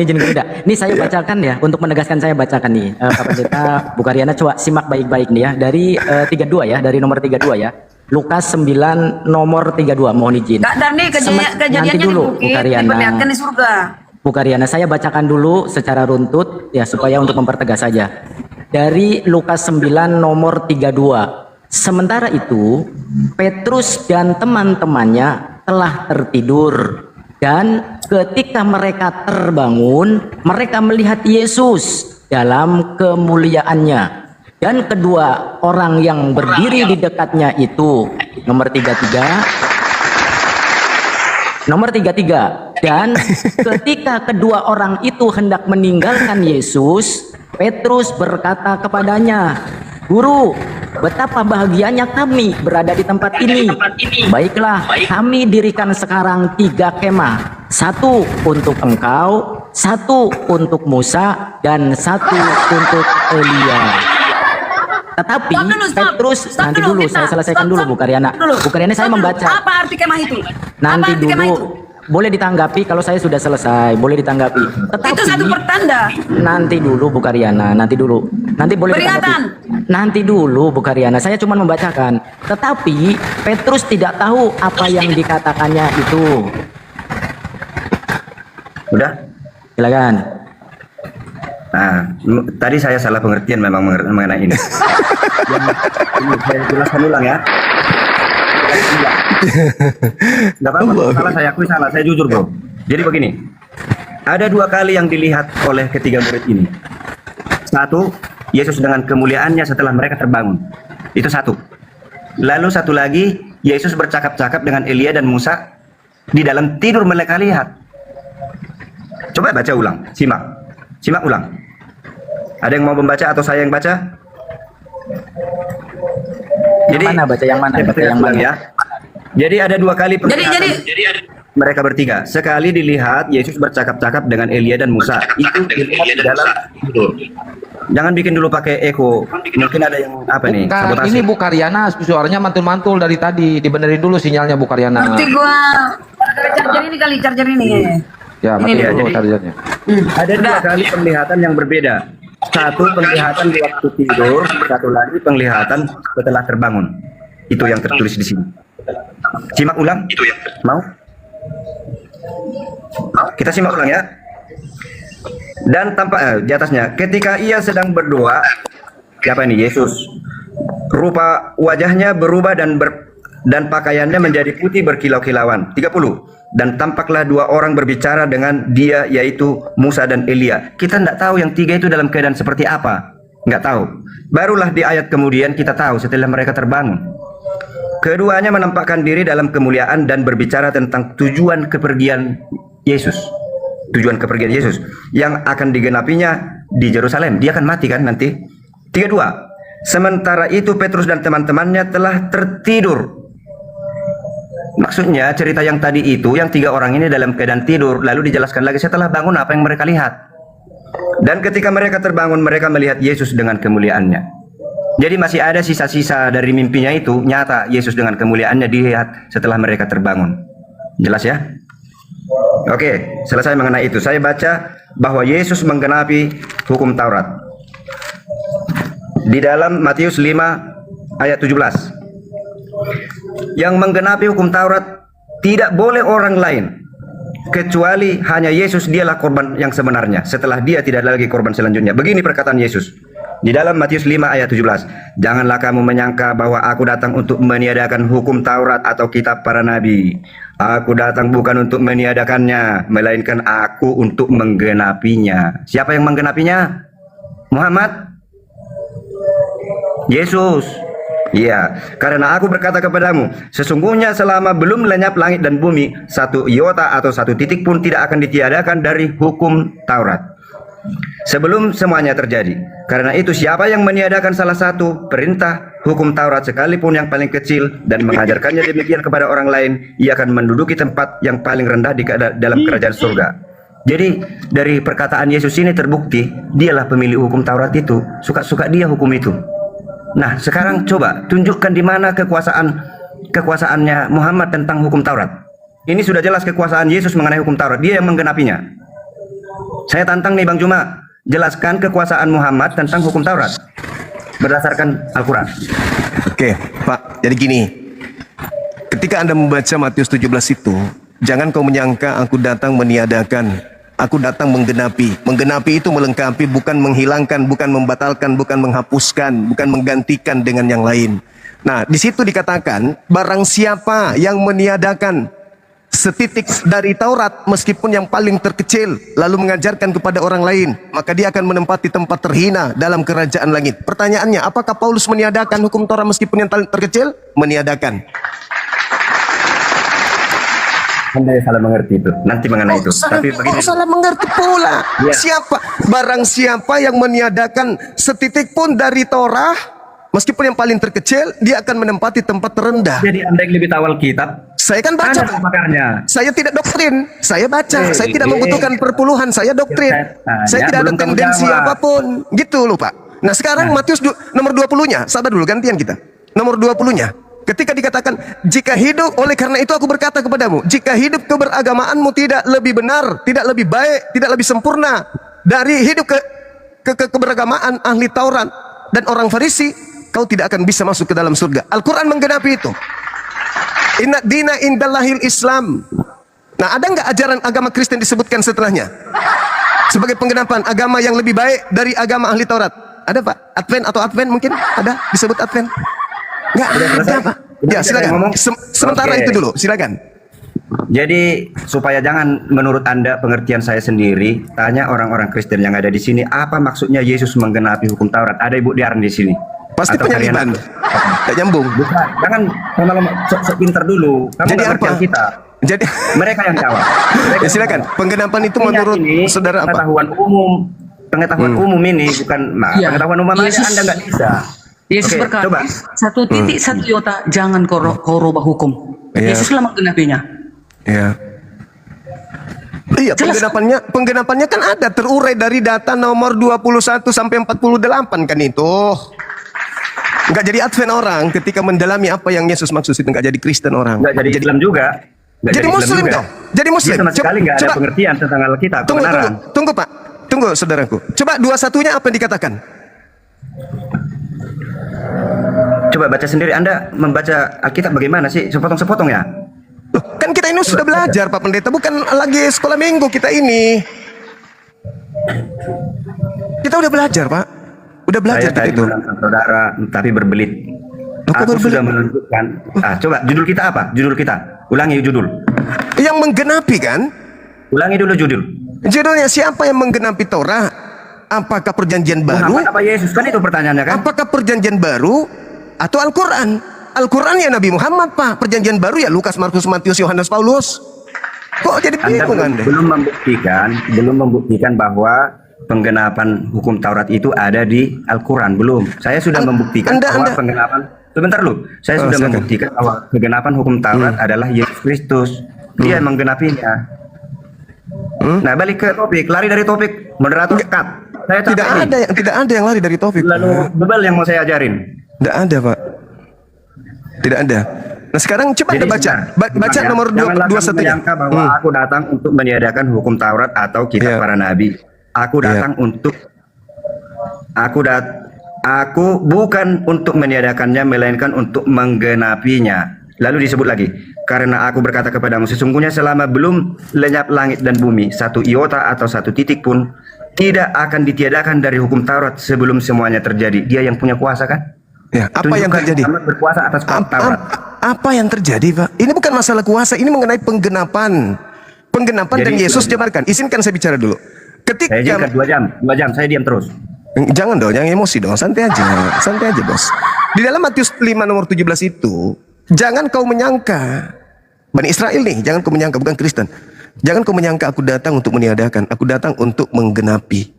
izin Gerunda. Ini saya bacakan ya, untuk menegaskan saya bacakan nih. Pak Pendeta Bukaryana, coba simak baik-baik nih ya. Dari 32 ya, dari nomor 32 ya. Lukas 9 nomor 32, mohon izin. Kak Darni, Nanti kejadiannya di dulu, bukit, Bukaryana. diperlihatkan di surga. Bukaryana, saya bacakan dulu secara runtut ya supaya untuk mempertegas saja. Dari Lukas 9 nomor 32. Sementara itu, Petrus dan teman-temannya telah tertidur, dan ketika mereka terbangun, mereka melihat Yesus dalam kemuliaannya, dan kedua orang yang berdiri di dekatnya itu, nomor 33, dan ketika kedua orang itu hendak meninggalkan Yesus, Petrus berkata kepadanya, "Guru, betapa bahagianya kami berada di tempat ini. Baiklah, kami dirikan sekarang 3 kemah. 1 untuk engkau, 1 untuk Musa, dan 1 untuk Elia." Tetapi Stop dulu, stop. Petrus, Stop nanti dulu, dulu kita. saya selesaikan Stop, dulu, stop. Bukaryana. Dulu. Bukaryana, saya Stop dulu. membaca. Apa arti kemah itu? Nanti Apa arti kemah dulu. itu? Boleh ditanggapi kalau saya sudah selesai, boleh ditanggapi. Tetapi Itu satu pertanda. nanti dulu Bukaryana, nanti dulu. Nanti boleh Peringatan. ditanggapi. Nanti dulu Bukaryana, saya cuma membacakan. Tetapi Petrus tidak tahu apa yang dikatakannya itu. Udah? Silakan. Nah, tadi saya salah pengertian memang mengenai ini. Ini saya jelaskan ulang ya. Nggak apa-apa, salah, saya akui salah, saya jujur bro. Jadi begini, ada 2 kali yang dilihat oleh ketiga murid ini. 1, Yesus dengan kemuliaannya setelah mereka terbangun. Itu 1. Lalu 1 lagi, Yesus bercakap-cakap dengan Elia dan Musa di dalam tidur mereka lihat. Coba baca ulang, simak ulang. Ada yang mau membaca atau saya yang baca? Yang mana baca yang mana? Saya Baca yang ulang mana? ya. Jadi ada 2 kali penglihatan. Jadi Mereka bertiga. Sekali dilihat Yesus bercakap-cakap dengan Elia dan Musa. Itu dilihat di dalam tidur. Jangan bikin dulu pakai echo. Mungkin ada yang apa nih? Bukan, Sabotase. ini Bukaryana suaranya mantul-mantul dari tadi. Dibenerin dulu sinyalnya Bukaryana. Nanti gua charger ini kali, charger ini. Ya, Ini matiin dia, dulu jadi- chargernya. Ada 2 kali penglihatan yang berbeda. 1 penglihatan di waktu tidur, 1 lagi penglihatan setelah terbangun. Itu yang tertulis di sini. Simak ulang. Mau? Kita simak ulang ya. Dan tampak di atasnya, ketika ia sedang berdoa, siapa ini? Yesus. Rupa wajahnya berubah dan pakaiannya menjadi putih berkilau-kilauan. 30. Dan tampaklah 2 orang berbicara dengan dia, yaitu Musa dan Elia. Kita tidak tahu yang 3 itu dalam keadaan seperti apa. Nggak tahu. Barulah di ayat kemudian kita tahu setelah mereka terbangun. Keduanya menampakkan diri dalam kemuliaan dan berbicara tentang tujuan kepergian Yesus. Tujuan kepergian Yesus yang akan digenapinya di Yerusalem. Dia akan mati kan nanti. 32. Sementara itu Petrus dan teman-temannya telah tertidur. Maksudnya cerita yang tadi itu, yang 3 orang ini dalam keadaan tidur, lalu dijelaskan lagi setelah bangun apa yang mereka lihat. Dan ketika mereka terbangun, mereka melihat Yesus dengan kemuliaannya. Jadi masih ada sisa-sisa dari mimpinya itu, nyata Yesus dengan kemuliaannya dilihat setelah mereka terbangun. Jelas ya? Oke, selesai mengenai itu. Saya baca bahwa Yesus menggenapi hukum Taurat. Di dalam Matius 5 ayat 17. Yang menggenapi hukum Taurat tidak boleh orang lain kecuali hanya Yesus, dialah korban yang sebenarnya. Setelah dia tidak ada lagi korban selanjutnya. Begini perkataan Yesus. Di dalam Matius 5 ayat 17, janganlah kamu menyangka bahwa aku datang untuk meniadakan hukum Taurat atau kitab para nabi. Aku datang bukan untuk meniadakannya, melainkan aku untuk menggenapinya. Siapa yang menggenapinya? Muhammad? Yesus. Iya, karena aku berkata kepadamu, sesungguhnya selama belum lenyap langit dan bumi, satu iota atau satu titik pun tidak akan ditiadakan dari hukum Taurat sebelum semuanya terjadi. Karena itu siapa yang meniadakan salah satu perintah hukum Taurat sekalipun yang paling kecil dan mengajarkannya demikian kepada orang lain, ia akan menduduki tempat yang paling rendah di dalam kerajaan surga. Jadi dari perkataan Yesus ini terbukti dialah pemilik hukum Taurat itu, suka-suka dia hukum itu. Nah, sekarang coba tunjukkan di mana kekuasaannya Muhammad tentang hukum Taurat. Ini sudah jelas kekuasaan Yesus mengenai hukum Taurat, dia yang menggenapinya. Saya tantang nih Bang Juma, jelaskan kekuasaan Muhammad tentang hukum Taurat berdasarkan Al-Quran. Oke, Pak. Jadi gini, ketika Anda membaca Matius 17 itu, jangan kau menyangka aku datang meniadakan, aku datang menggenapi. Menggenapi itu melengkapi, bukan menghilangkan, bukan membatalkan, bukan menghapuskan, bukan menggantikan dengan yang lain. Nah, di situ dikatakan, barang siapa yang meniadakan setitik dari Taurat meskipun yang paling terkecil lalu mengajarkan kepada orang lain, maka dia akan menempati tempat terhina dalam kerajaan langit. Pertanyaannya, apakah Paulus meniadakan hukum Taurat meskipun yang paling terkecil? Meniadakan. Anda salah mengerti itu. Nanti mengenai itu. Tapi begini. Salah mengerti pula. Ya. Barang siapa yang meniadakan setitik pun dari Taurat meskipun yang paling terkecil, dia akan menempati tempat terendah. Jadi Anda yang lebih tahu Alkitab. Saya kan baca, Anda pakarnya. saya tidak doktrin, saya baca, saya tidak membutuhkan perpuluhan, saya doktrin, saya tidak ada belum kamu tendensi jawab. apapun, gitu loh Pak. Nah sekarang Matius nomor 20-nya, sabar dulu gantian kita, nomor 20-nya, ketika dikatakan, jika hidup, oleh karena itu aku berkata kepadamu, jika hidup keberagamaanmu tidak lebih benar, tidak lebih baik, tidak lebih sempurna, dari hidup keberagamaan ahli Taurat dan orang Farisi, kau tidak akan bisa masuk ke dalam surga. Al-Quran menggenapi itu. Inna dina indallahil Islam. Nah, ada nggak ajaran agama Kristen disebutkan setelahnya sebagai penggenapan agama yang lebih baik dari agama ahli Taurat? Ada Pak? Advent atau Advent mungkin? Ada disebut Advent? Nggak ada Pak. Ya silakan. Sementara itu dulu, silakan. Jadi supaya jangan menurut Anda pengertian saya sendiri, tanya orang-orang Kristen yang ada di sini, apa maksudnya Yesus menggenapi hukum Taurat? Ada Ibu Dian di sini. Pasti Atau penyaliban. Tidak nyambung. Bukan, jangan lama-lama sok pinter dulu. Kamu Jadi nggak ngerti apa? Kita. Jadi Mereka yang jawab. ya silakan. Penggenapan itu menurut Ini saudara apa? Pengetahuan umum ini bukan Iya. pengetahuan umum aja Yesus- Anda nggak bisa. Yesus Oke, berkata, coba. satu titik satu iota, jangan kau rubah hukum. Iya. Yesuslah menggenapinya. Ya. Iya, Jelas. penggenapannya kan ada terurai dari data nomor 21 sampai 48 kan itu. Enggak jadi Advent orang ketika mendalami apa yang Yesus maksud itu, enggak jadi Kristen orang. Nggak jadi Islam juga. Nggak Jadi Islam Muslim juga. dong. Jadi Muslim. Dia sama sekali nggak ada Coba- pengertian tentang Alkitab. Tunggu kebenaran. Pak. Tunggu saudaraku. Coba 21-nya apa yang dikatakan? Coba baca sendiri. Anda membaca Alkitab bagaimana sih? Sepotong-sepotong ya? Loh, kan kita ini sudah belajar Pak Pendeta, bukan lagi sekolah minggu kita ini. Kita udah belajar Pak. Udah belajar Saya kita tadi itu. menonton saudara tapi berbelit. Loh, kok Aku berbelit? sudah menunjukkan. Coba judul kita apa? Judul kita. Ulangi judul. Yang menggenapi kan? Ulangi dulu judul. Judulnya siapa yang menggenapi Taurat? Apakah perjanjian baru? Muhammad apa Yesus? Kan itu pertanyaannya kan? Apakah perjanjian baru atau Al-Quran? Al-Quran ya Nabi Muhammad Pak. Perjanjian baru ya Lukas, Markus, Matius, Yohanes, Paulus. Kok jadi Anda bingung Anda? belum membuktikan bahwa penggenapan hukum Taurat itu ada di Al-Quran. Belum. Saya sudah membuktikan bahwa penggenapan. Sebentar lu. Saya sudah silakan. membuktikan bahwa kegenapan hukum Taurat adalah Yesus Kristus. Dia yang menggenapinya. Nah, balik ke topik. Lari dari topik. Moderator cut. Saya capek Tidak nih. tidak ada yang lari dari topik. Lalu bebel yang mau saya ajarin. Tidak ada Pak. Tidak ada. Nah sekarang coba Anda baca. Baca nomor Janganlah 21 kamu menyangka bahwa aku datang untuk meniadakan hukum Taurat atau kitab Iya. para nabi. Aku datang untuk aku bukan untuk meniadakannya, melainkan untuk menggenapinya. Lalu disebut lagi, karena aku berkata kepadamu, sesungguhnya selama belum lenyap langit dan bumi, satu iota atau satu titik pun tidak akan ditiadakan dari hukum Taurat sebelum semuanya terjadi. Dia yang punya kuasa kan? Ya, apa yang Tunjukkan terjadi? Muhammad berkuasa atas Taurat. Apa yang terjadi, Pak? Ini bukan masalah kuasa, ini mengenai penggenapan. Penggenapan dan Jadi, Yesus jabarkan. Izinkan saya bicara dulu. Ketika Saya izinkan 2 jam, saya diam terus. Jangan dong, jangan emosi dong, santai aja bos. Di dalam Matius 5 nomor 17 itu, jangan kau menyangka, Bani Israel nih, jangan kau menyangka, bukan Kristen. Jangan kau menyangka aku datang untuk meniadakan, aku datang untuk menggenapi.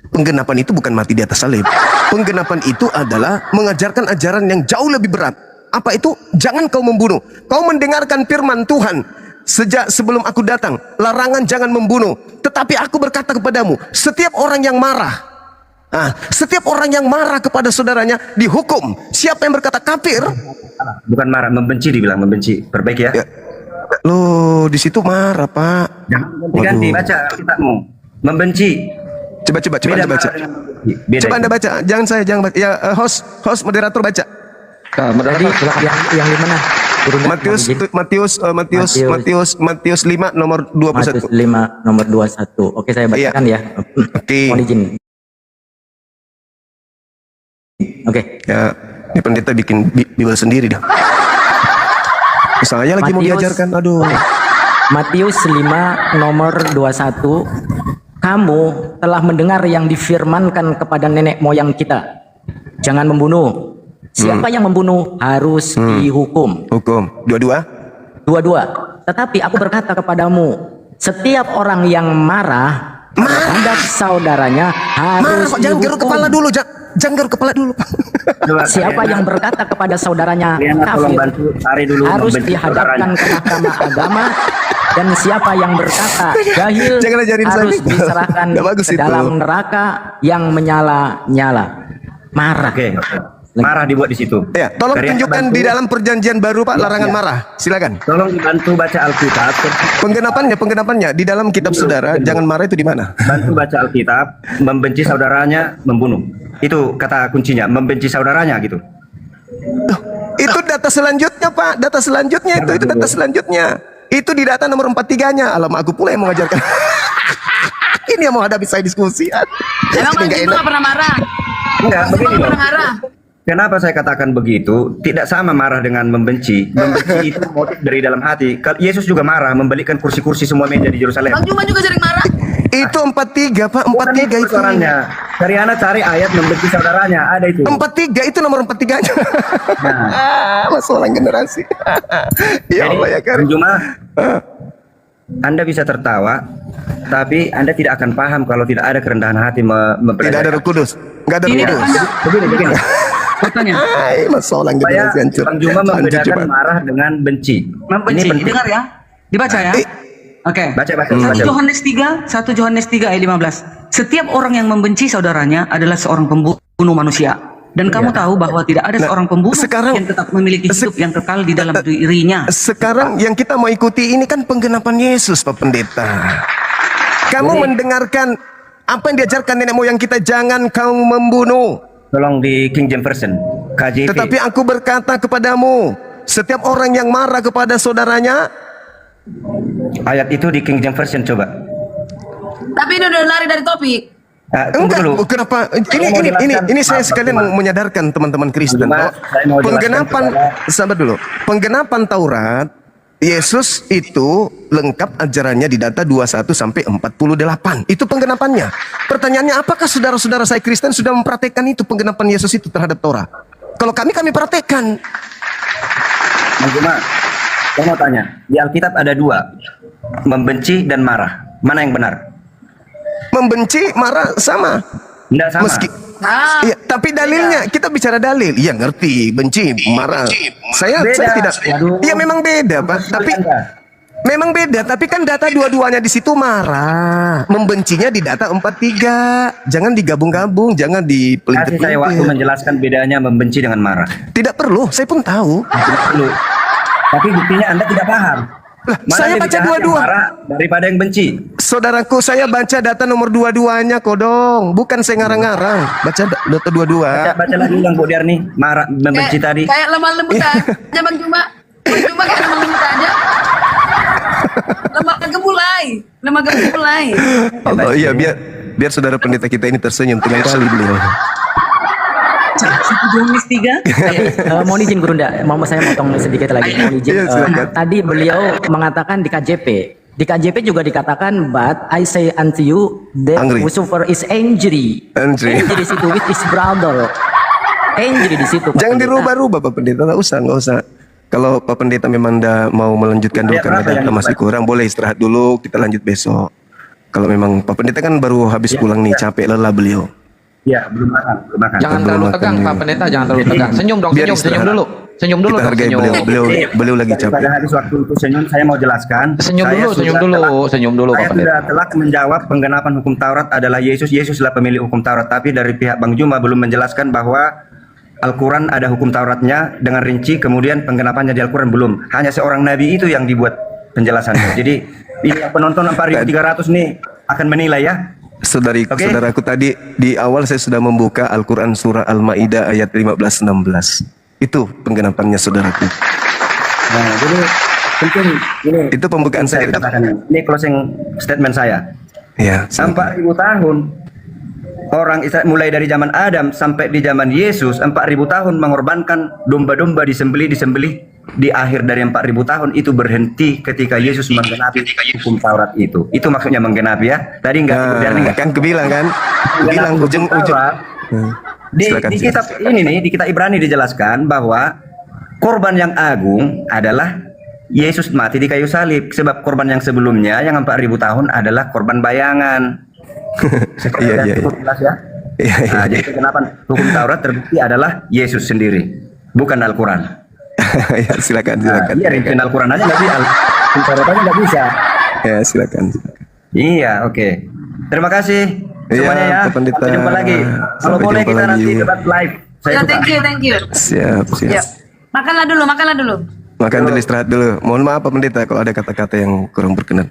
Penggenapan itu bukan mati di atas salib. Penggenapan itu adalah mengajarkan ajaran yang jauh lebih berat. Apa itu? Jangan kau membunuh. Kau mendengarkan firman Tuhan. Sejak sebelum aku datang, larangan jangan membunuh. Tetapi aku berkata kepadamu, setiap orang yang marah, setiap orang yang marah kepada saudaranya dihukum. Siapa yang berkata kafir? Bukan marah, membenci dibilang, membenci. Perbaiki ya. Loh, di situ marah, Pak. Jangan ganti-ganti, Waduh. baca Alkitabmu. Membenci. Coba Beda Anda baca. marah dengan membenci. Beda Coba itu. Anda baca. Jangan saya, jangan baca. Ya, host moderator baca. Nah, Tadi yang di mana? Gurunda, Matius 5 nomor Matius 21. 5 nomor 21. Oke, saya bacakan ya. Oke. Mohon izin. Oke. Ya, ini pendeta bikin Bible sendiri dah. Saya lagi mau Matius. diajarkan. Aduh. Matius 5 nomor 21. Kamu telah mendengar yang difirmankan kepada nenek moyang kita. Jangan membunuh. Siapa yang membunuh harus dihukum. Hukum. Dua-dua. Dua-dua. Tetapi aku berkata kepadamu, setiap orang yang marah terhadap saudaranya harus Marah, jangan garuk dihukum. kepala dulu. Jangan garuk kepala dulu. Coba, Siapa yang berkata kepada saudaranya Riana, tolong kafir bantu cari dulu harus membenci dihadapkan saudaranya. ke mahkamah agama, dan siapa yang berkata jahil Jangan ajarin saya. harus diserahkan Nggak bagus ke itu. dalam neraka yang menyala-nyala. Marah. Oke. Marah dibuat di situ. Ya, tolong Riana, tunjukkan bantu. di dalam perjanjian baru, Pak, larangan marah. Silakan. Tolong dibantu baca Alkitab. Penggenapannya di dalam kitab saudara, jangan marah itu di mana? Bantu baca Alkitab. Membenci saudaranya, membunuh. Itu kata kuncinya. Membenci saudaranya gitu. Itu data selanjutnya, Pak. Data selanjutnya itu data selanjutnya. Itu di data nomor 43-nya. Alamak, aku pula yang mengajarkan. Ini yang mau hadapi saya diskusi. Emang Bang Nggak Jimbo enak. nggak pernah marah? Enggak, begini Nggak loh. pernah marah? Kenapa saya katakan begitu? Tidak sama marah dengan membenci. Membenci itu motif dari dalam hati. Kalau Yesus juga marah, membalikan kursi-kursi semua meja di Yerusalem. Bang Juma juga sering marah. Itu 43, Pak. Bukan 43 itu. persoalannya. Cariana cari ayat membenci saudaranya. Ada itu. 43 itu nomor 43-nya. Nah. Masalah generasi. Ya Allah ya Bang kan. Juma, Anda bisa tertawa, tapi Anda tidak akan paham kalau tidak ada kerendahan hati Tidak ada mempelajari. Roh Kudus. Enggak ada Roh Ini Kudus. Begini. Bertanya. Masalah Supaya generasi hancur. Bang Juma Hancur, membedakan coba. marah dengan benci. Membenci. Ini penting. Dengar ya. Dibaca ya. Oke. Baca. 1 Yohanes 3 ayat 15. Setiap orang yang membenci saudaranya adalah seorang pembunuh manusia. Dan kamu tahu bahwa tidak ada Nah, seorang pembunuh sekarang- yang tetap memiliki hidup yang kekal di dalam dirinya. Sekarang yang kita mau ikuti ini kan penggenapan Yesus, Pak Pendeta. Kamu mendengarkan apa yang diajarkan nenek moyang kita, jangan kamu membunuh. Tolong di King James Version, KJV. Tetapi aku berkata kepadamu, setiap orang yang marah kepada saudaranya, Ayat itu di King James Version coba. Tapi ini udah lari dari topik. Tunggu enggak, dulu. kenapa? Saya mau jelaskan. Ini saya Maaf, sekalian Bang mau menyadarkan teman-teman Kristen. Bang Juma, bahwa saya mau jelaskan penggenapan, kepada- sabar dulu. Penggenapan Taurat, Yesus itu lengkap ajarannya di data 21 sampai 48. Itu penggenapannya. Pertanyaannya, apakah saudara-saudara saya Kristen sudah mempraktekkan itu penggenapan Yesus itu terhadap Taurat? Kalau kami praktekkan. Bang Juma, saya mau tanya. Di Alkitab ada 2, membenci dan marah. Mana yang benar? Membenci, marah sama. Tidak sama. Meski Ah, iya, tapi dalilnya kita bicara dalil. Iya ngerti, benci, marah. Saya Beda. tidak. Waduh. Iya memang beda, Pak. Tapi Anda. memang beda, tapi kan data dua-duanya di situ marah. Membencinya di data 43. Jangan digabung-gabung, jangan Kasih saya waktu dipelintir-pelintir. menjelaskan bedanya membenci dengan marah. Tidak perlu, saya pun tahu. Tidak perlu. Tapi buktinya Anda tidak paham. Lah, Mana saya lebih baca jahat dua-dua. yang marah daripada yang benci. Saudaraku, saya baca data nomor dua-duanya kodong. Bukan saya ngarang-ngarang. Baca data dua-dua. Baca lagi Bang Bu Diarni, marah membenci tadi. kayak lemah lembut aja Bang Juma. Bang Juma kayak lemah lembut aja. Lemah gemulai. Allah, iya biar saudara pendeta kita ini tersenyum tenang kali beliau. 1, 2, 3. Mohon izin Gurunda, mau saya motong sedikit lagi. Mohon izin. Iya, silakan. Tadi beliau mengatakan di KJP. Di KJP juga dikatakan, but I say unto you that Angry. whosoever is angry. Angry. Angry di situ with his brother. Angry di situ. Pak Jangan Pendeta. dirubah-rubah Pak Pendeta, nggak usah. Kalau Pak Pendeta memang dah mau melanjutkan dulu karena data masih kurang, boleh istirahat dulu, kita lanjut besok. Kalau memang Pak Pendeta kan baru habis pulang nih, capek lelah beliau. Ya, belum makan. Jangan Belum terlalu makan tegang juga. Pak Pendeta, jangan terlalu tegang. Senyum dong, Biar senyum istirahat. dulu. Senyum dulu Kita dong, hargai senyum. beliau lagi capek. Pada habis waktu untuk senyum, saya mau jelaskan. Senyum Saya dulu, sudah senyum dulu, telah- senyum dulu Pak Saya Pendeta. sudah telah menjawab penggenapan hukum Taurat adalah Yesus. Yesuslah pemilik hukum Taurat. Tapi dari pihak Bang Juma belum menjelaskan bahwa Al-Quran ada hukum Tauratnya dengan rinci, kemudian penggenapannya di Al-Quran belum. Hanya seorang nabi itu yang dibuat penjelasannya. Jadi ini yang penonton 4.300 nih akan menilai ya. Saudaraku tadi di awal saya sudah membuka Al-Quran surah Al-Maidah ayat 15-16. Itu penggenapannya saudaraku. Nah, jadi penting ini. Itu pembukaan saya. katakan. Ini closing statement saya. Ya, 4.000 tahun orang Israel mulai dari zaman Adam sampai di zaman Yesus 4.000 tahun mengorbankan domba-domba disembelih di akhir dari 4.000 tahun itu berhenti ketika Yesus menggenapi hukum Taurat itu. Itu maksudnya menggenapi ya. Tadi enggak kan kebilang kan? Bilang ujung-ujung. di Silakan, kitab ini nih, di kitab Ibrani dijelaskan bahwa korban yang agung adalah Yesus mati di kayu salib, sebab korban yang sebelumnya yang 4.000 tahun adalah korban bayangan. Iya. Cukup jelas ya. Iya. Nah, jadi kenapa hukum Taurat terbukti adalah Yesus sendiri, bukan Al-Quran. Ya, silakan. Nah, iya, rincian Al-Quran aja nggak bisa, hukum Taurat aja nggak bisa. Ya, silakan. Iya, oke. Terima kasih Iya, semuanya ya. Pak Pendeta. Sampai jumpa lagi. Kalau Sampai boleh jumpa kita lagi. nanti debat live. Saya Ya, suka. thank you. Siap. Ya. Makanlah dulu. Makan dulu, istirahat dulu. Mohon maaf Pak Pendeta kalau ada kata-kata yang kurang berkenan.